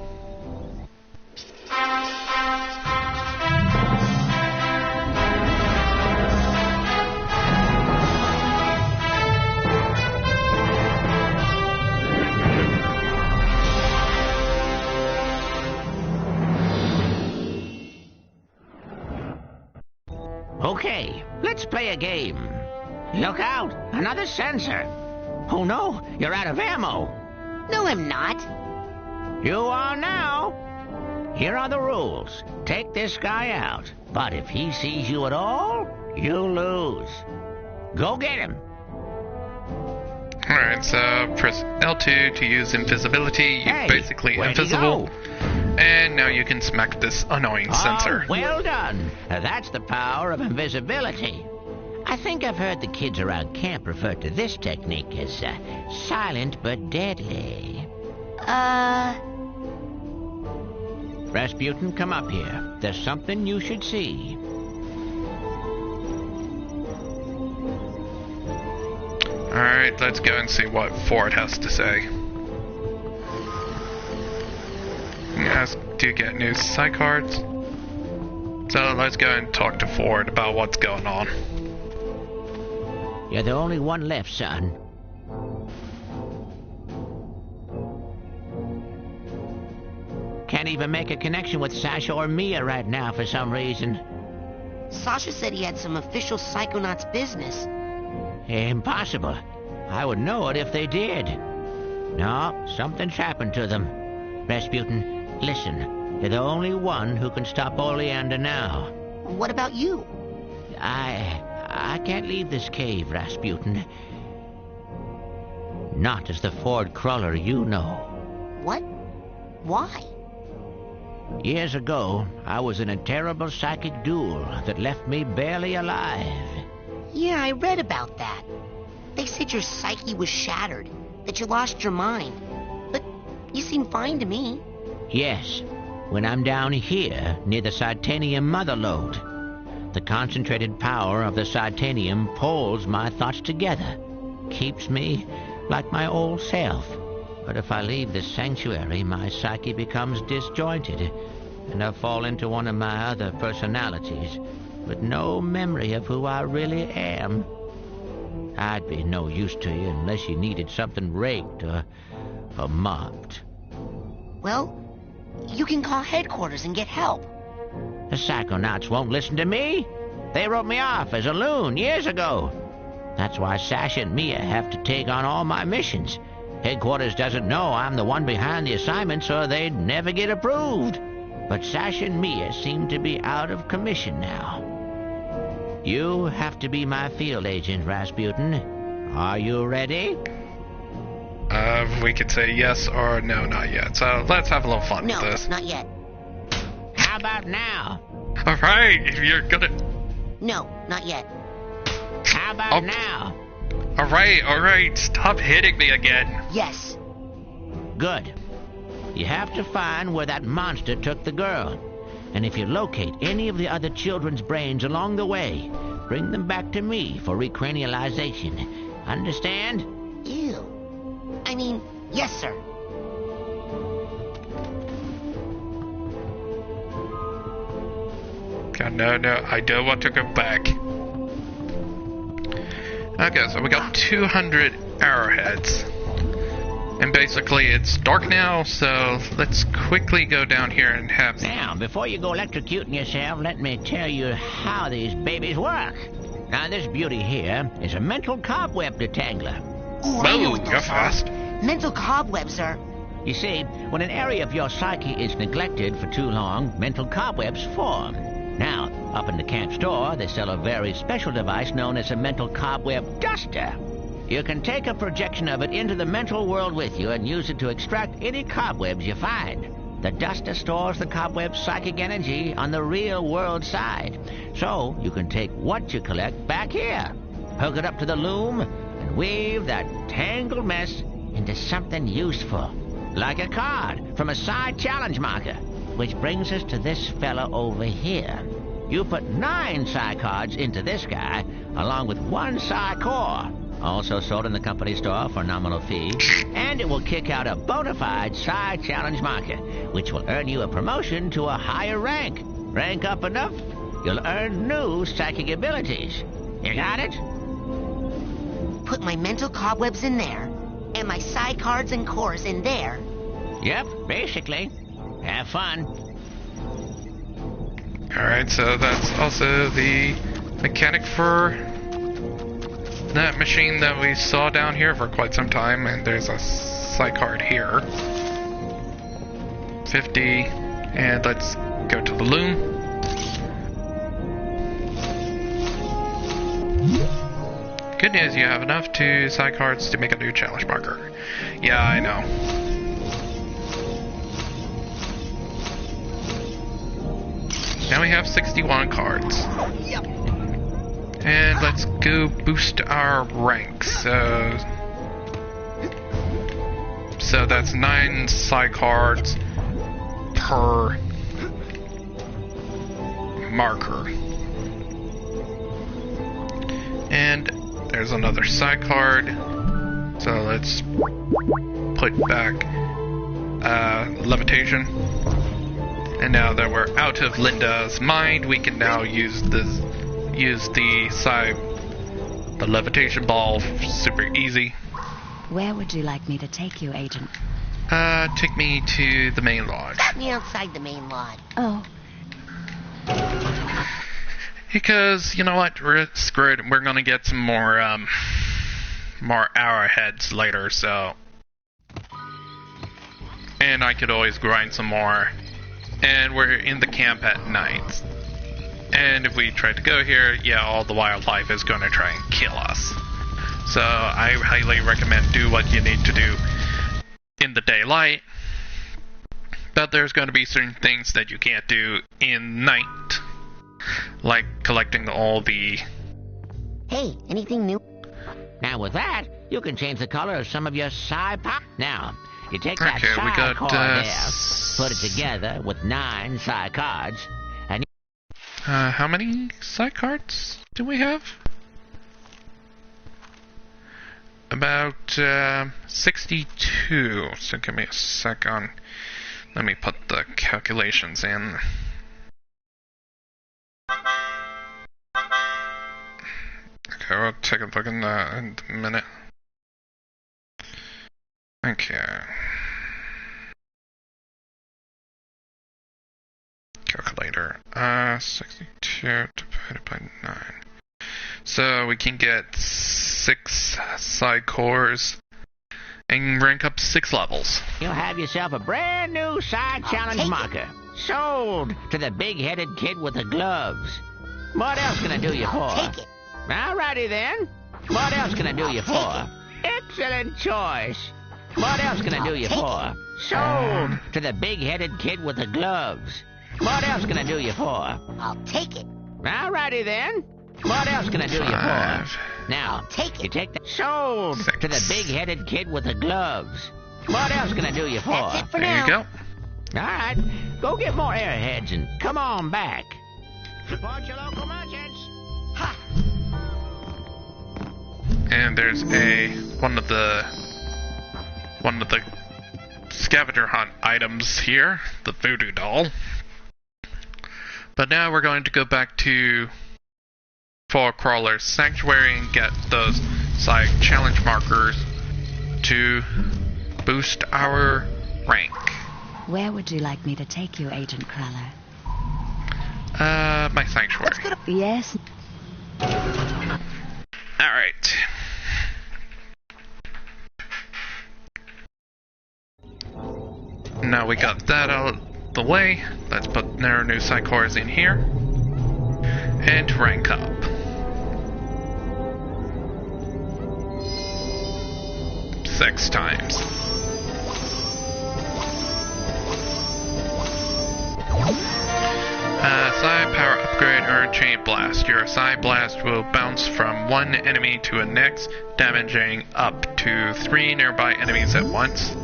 Okay, let's play a game. Look out, another sensor. Oh no, you're out of ammo. No, I'm not. You are now. Here are the rules. Take this guy out, but if he sees you at all, you lose. Go get him. Alright, so press L2 to use invisibility. You're basically invisible. And now you can smack this annoying sensor. Well done. That's the power of invisibility. I think I've heard the kids around camp refer to this technique as silent but deadly. Rasputin, come up here. There's something you should see. Alright, let's go and see what Ford has to say. Ask to get new psych cards. So let's go and talk to Ford about what's going on. You're the only one left, son. Can't even make a connection with Sasha or Mia right now for some reason. Sasha said he had some official Psychonauts business. Impossible. I would know it if they did. No, something's happened to them. Rasputin, listen. You're the only one who can stop Oleander now. What about you? I can't leave this cave, Rasputin. Not as the Ford Crawler you know. What? Why? Years ago, I was in a terrible psychic duel that left me barely alive. Yeah, I read about that. They said your psyche was shattered, that you lost your mind. But you seem fine to me. Yes, when I'm down here near the Psytanium mother lode. The concentrated power of the Psytanium pulls my thoughts together, keeps me like my old self. But if I leave this sanctuary, my psyche becomes disjointed, and I fall into one of my other personalities, with no memory of who I really am. I'd be no use to you unless you needed something raked or mopped. Well, you can call headquarters and get help. The Psychonauts won't listen to me. They wrote me off as a loon years ago. That's why Sasha and Mia have to take on all my missions. Headquarters doesn't know I'm the one behind the assignment, so they'd never get approved. But Sasha and Mia seem to be out of commission now. You have to be my field agent, Rasputin. Are you ready? We could say yes or no, not yet. So let's have a little fun with this. No, not yet. How about now? Alright, if you're gonna... No, not yet. How about now? Alright, stop hitting me again. Yes. Good. You have to find where that monster took the girl. And if you locate any of the other children's brains along the way, bring them back to me for recranialization. Understand? Ew. I mean, yes, sir. God, no, I don't want to go back. Okay, so we got 200 arrowheads. And basically it's dark now, so let's quickly go down here and have... Now, before you go electrocuting yourself, let me tell you how these babies work. Now, this beauty here is a mental cobweb detangler. Ooh, I know what you're fast. Mental cobwebs are... You see, when an area of your psyche is neglected for too long, mental cobwebs form. Now, up in the camp store, they sell a very special device known as a mental cobweb duster. You can take a projection of it into the mental world with you and use it to extract any cobwebs you find. The duster stores the cobweb's psychic energy on the real world side. So you can take what you collect back here, hook it up to the loom, and weave that tangled mess into something useful. Like a card from a side challenge marker. Which brings us to this fella over here. You put 9 Psy cards into this guy, along with 1 Psy core. Also sold in the company store for a nominal fee. And it will kick out a bona fide Psy challenge marker, which will earn you a promotion to a higher rank. Rank up enough, you'll earn new psychic abilities. You got it? Put my mental cobwebs in there, and my Psy cards and cores in there. Yep, basically. Have fun. Alright, so that's also the mechanic for that machine that we saw down here for quite some time, and there's a Psy card here. 50, and let's go to the loom. Good news, you have enough Psy cards to make a new challenge marker. Yeah, I know. Now we have 61 cards. Yep. And let's go boost our ranks. So that's 9 Psy cards per marker. And there's another Psy card. So let's put back levitation. And now that we're out of Linda's mind, we can now use the levitation ball super easy. Where would you like me to take you, Agent? Take me to the main lodge. Stop me outside the main lodge. Oh. Because, you know what, screw it, we're gonna get some more arrowheads later, so... And I could always grind some more. And we're in the camp at night. And if we try to go here, yeah, all the wildlife is gonna try and kill us. So I highly recommend do what you need to do in the daylight. But there's going to be certain things that you can't do in night. Like collecting all the... Hey, anything new? Now with that, you can change the color of some of your psi-pop. Now, you take that psi core there, put it together with 9 psi cards, and... how many psi cards do we have? About 62. So give me a second. Let me put the calculations in. Okay, we'll take a look in a minute. Okay. Calculator. 62 divided by 9. So we can get 6 side cores and rank up 6 levels. You'll have yourself a brand new side challenge marker. Sold to the big-headed kid with the gloves. What else can I do you for? Take it. Alrighty then. What else can I do you for? Excellent choice. What else can I do you for? Sold to the big-headed kid with the gloves. What else can I do you for? I'll take it. Alrighty then. What else can I do you for? Now, you take that. Sold to the big-headed kid with the gloves. What else can I do you for? That's it for there now. you go. Alright, go get more airheads and come on back. Support your local merchants. Ha! And there's one of the scavenger hunt items here, the voodoo doll. But now we're going to go back to Fall Crawler's Sanctuary and get those side challenge markers to boost our rank. Where would you like me to take you, Agent Crawler? My sanctuary. Yes. Alright. Now we got that out of the way. Let's put our new psychores in here. And rank up. Six times. Psi power upgrade or chain blast. Your psi blast will bounce from one enemy to the next, damaging up to 3 nearby enemies at once.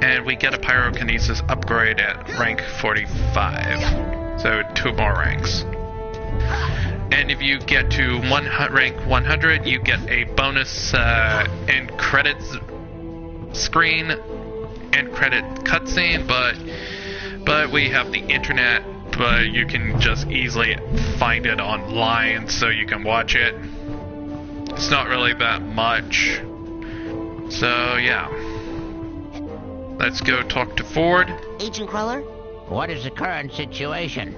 And we get a pyrokinesis upgrade at rank 45. So 2 more ranks. And if you get to rank 100, you get a bonus end credits screen, end credit cutscene, but we have the internet, but you can just easily find it online so you can watch it. It's not really that much. So yeah. Let's go talk to Ford. Agent Crawler? What is the current situation?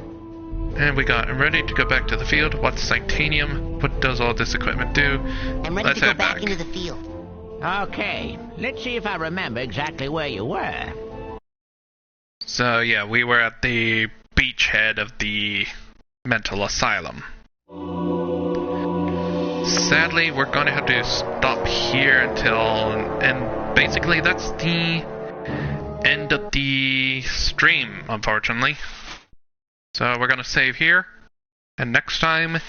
And we got, I'm ready to go back to the field. What's Titanium? What does all this equipment do? I'm ready to go back into the field. Okay, let's see if I remember exactly where you were. So yeah, we were at the beachhead of the mental asylum. Sadly, we're gonna have to stop here and basically that's the end of the stream, unfortunately. So we're gonna save here, and next time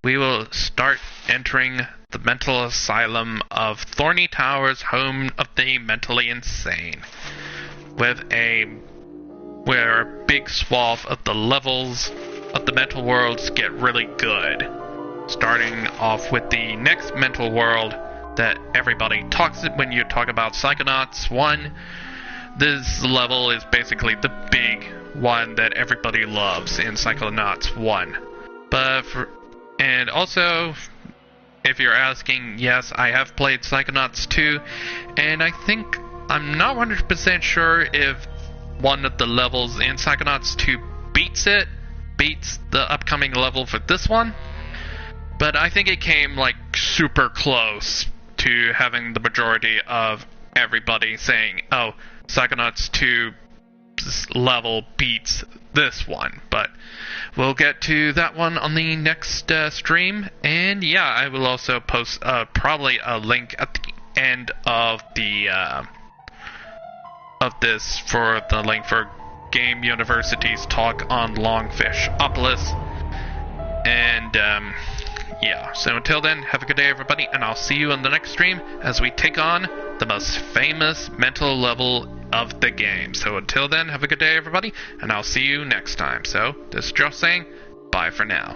we will start entering the mental asylum of Thorny Towers, home of the mentally insane, where a big swath of the levels of the mental worlds get really good. Starting off with the next mental world that everybody talks when you talk about Psychonauts 1, this level is basically the big one that everybody loves in Psychonauts 1. And also, if you're asking, yes, I have played Psychonauts 2, and I think I'm not 100% sure if one of the levels in Psychonauts 2 beats the upcoming level for this one, but I think it came like super close to having the majority of everybody saying, oh, Psychonauts 2 level beats this one. But we'll get to that one on the next stream, and yeah, I will also post probably a link at the end of the of this for the link for Game University's talk on Longfishopolis. And yeah, so until then, have a good day everybody, and I'll see you on the next stream as we take on the most famous mental level of the game. So until then, have a good day everybody, and I'll see you next time. So this is Josh saying bye for now.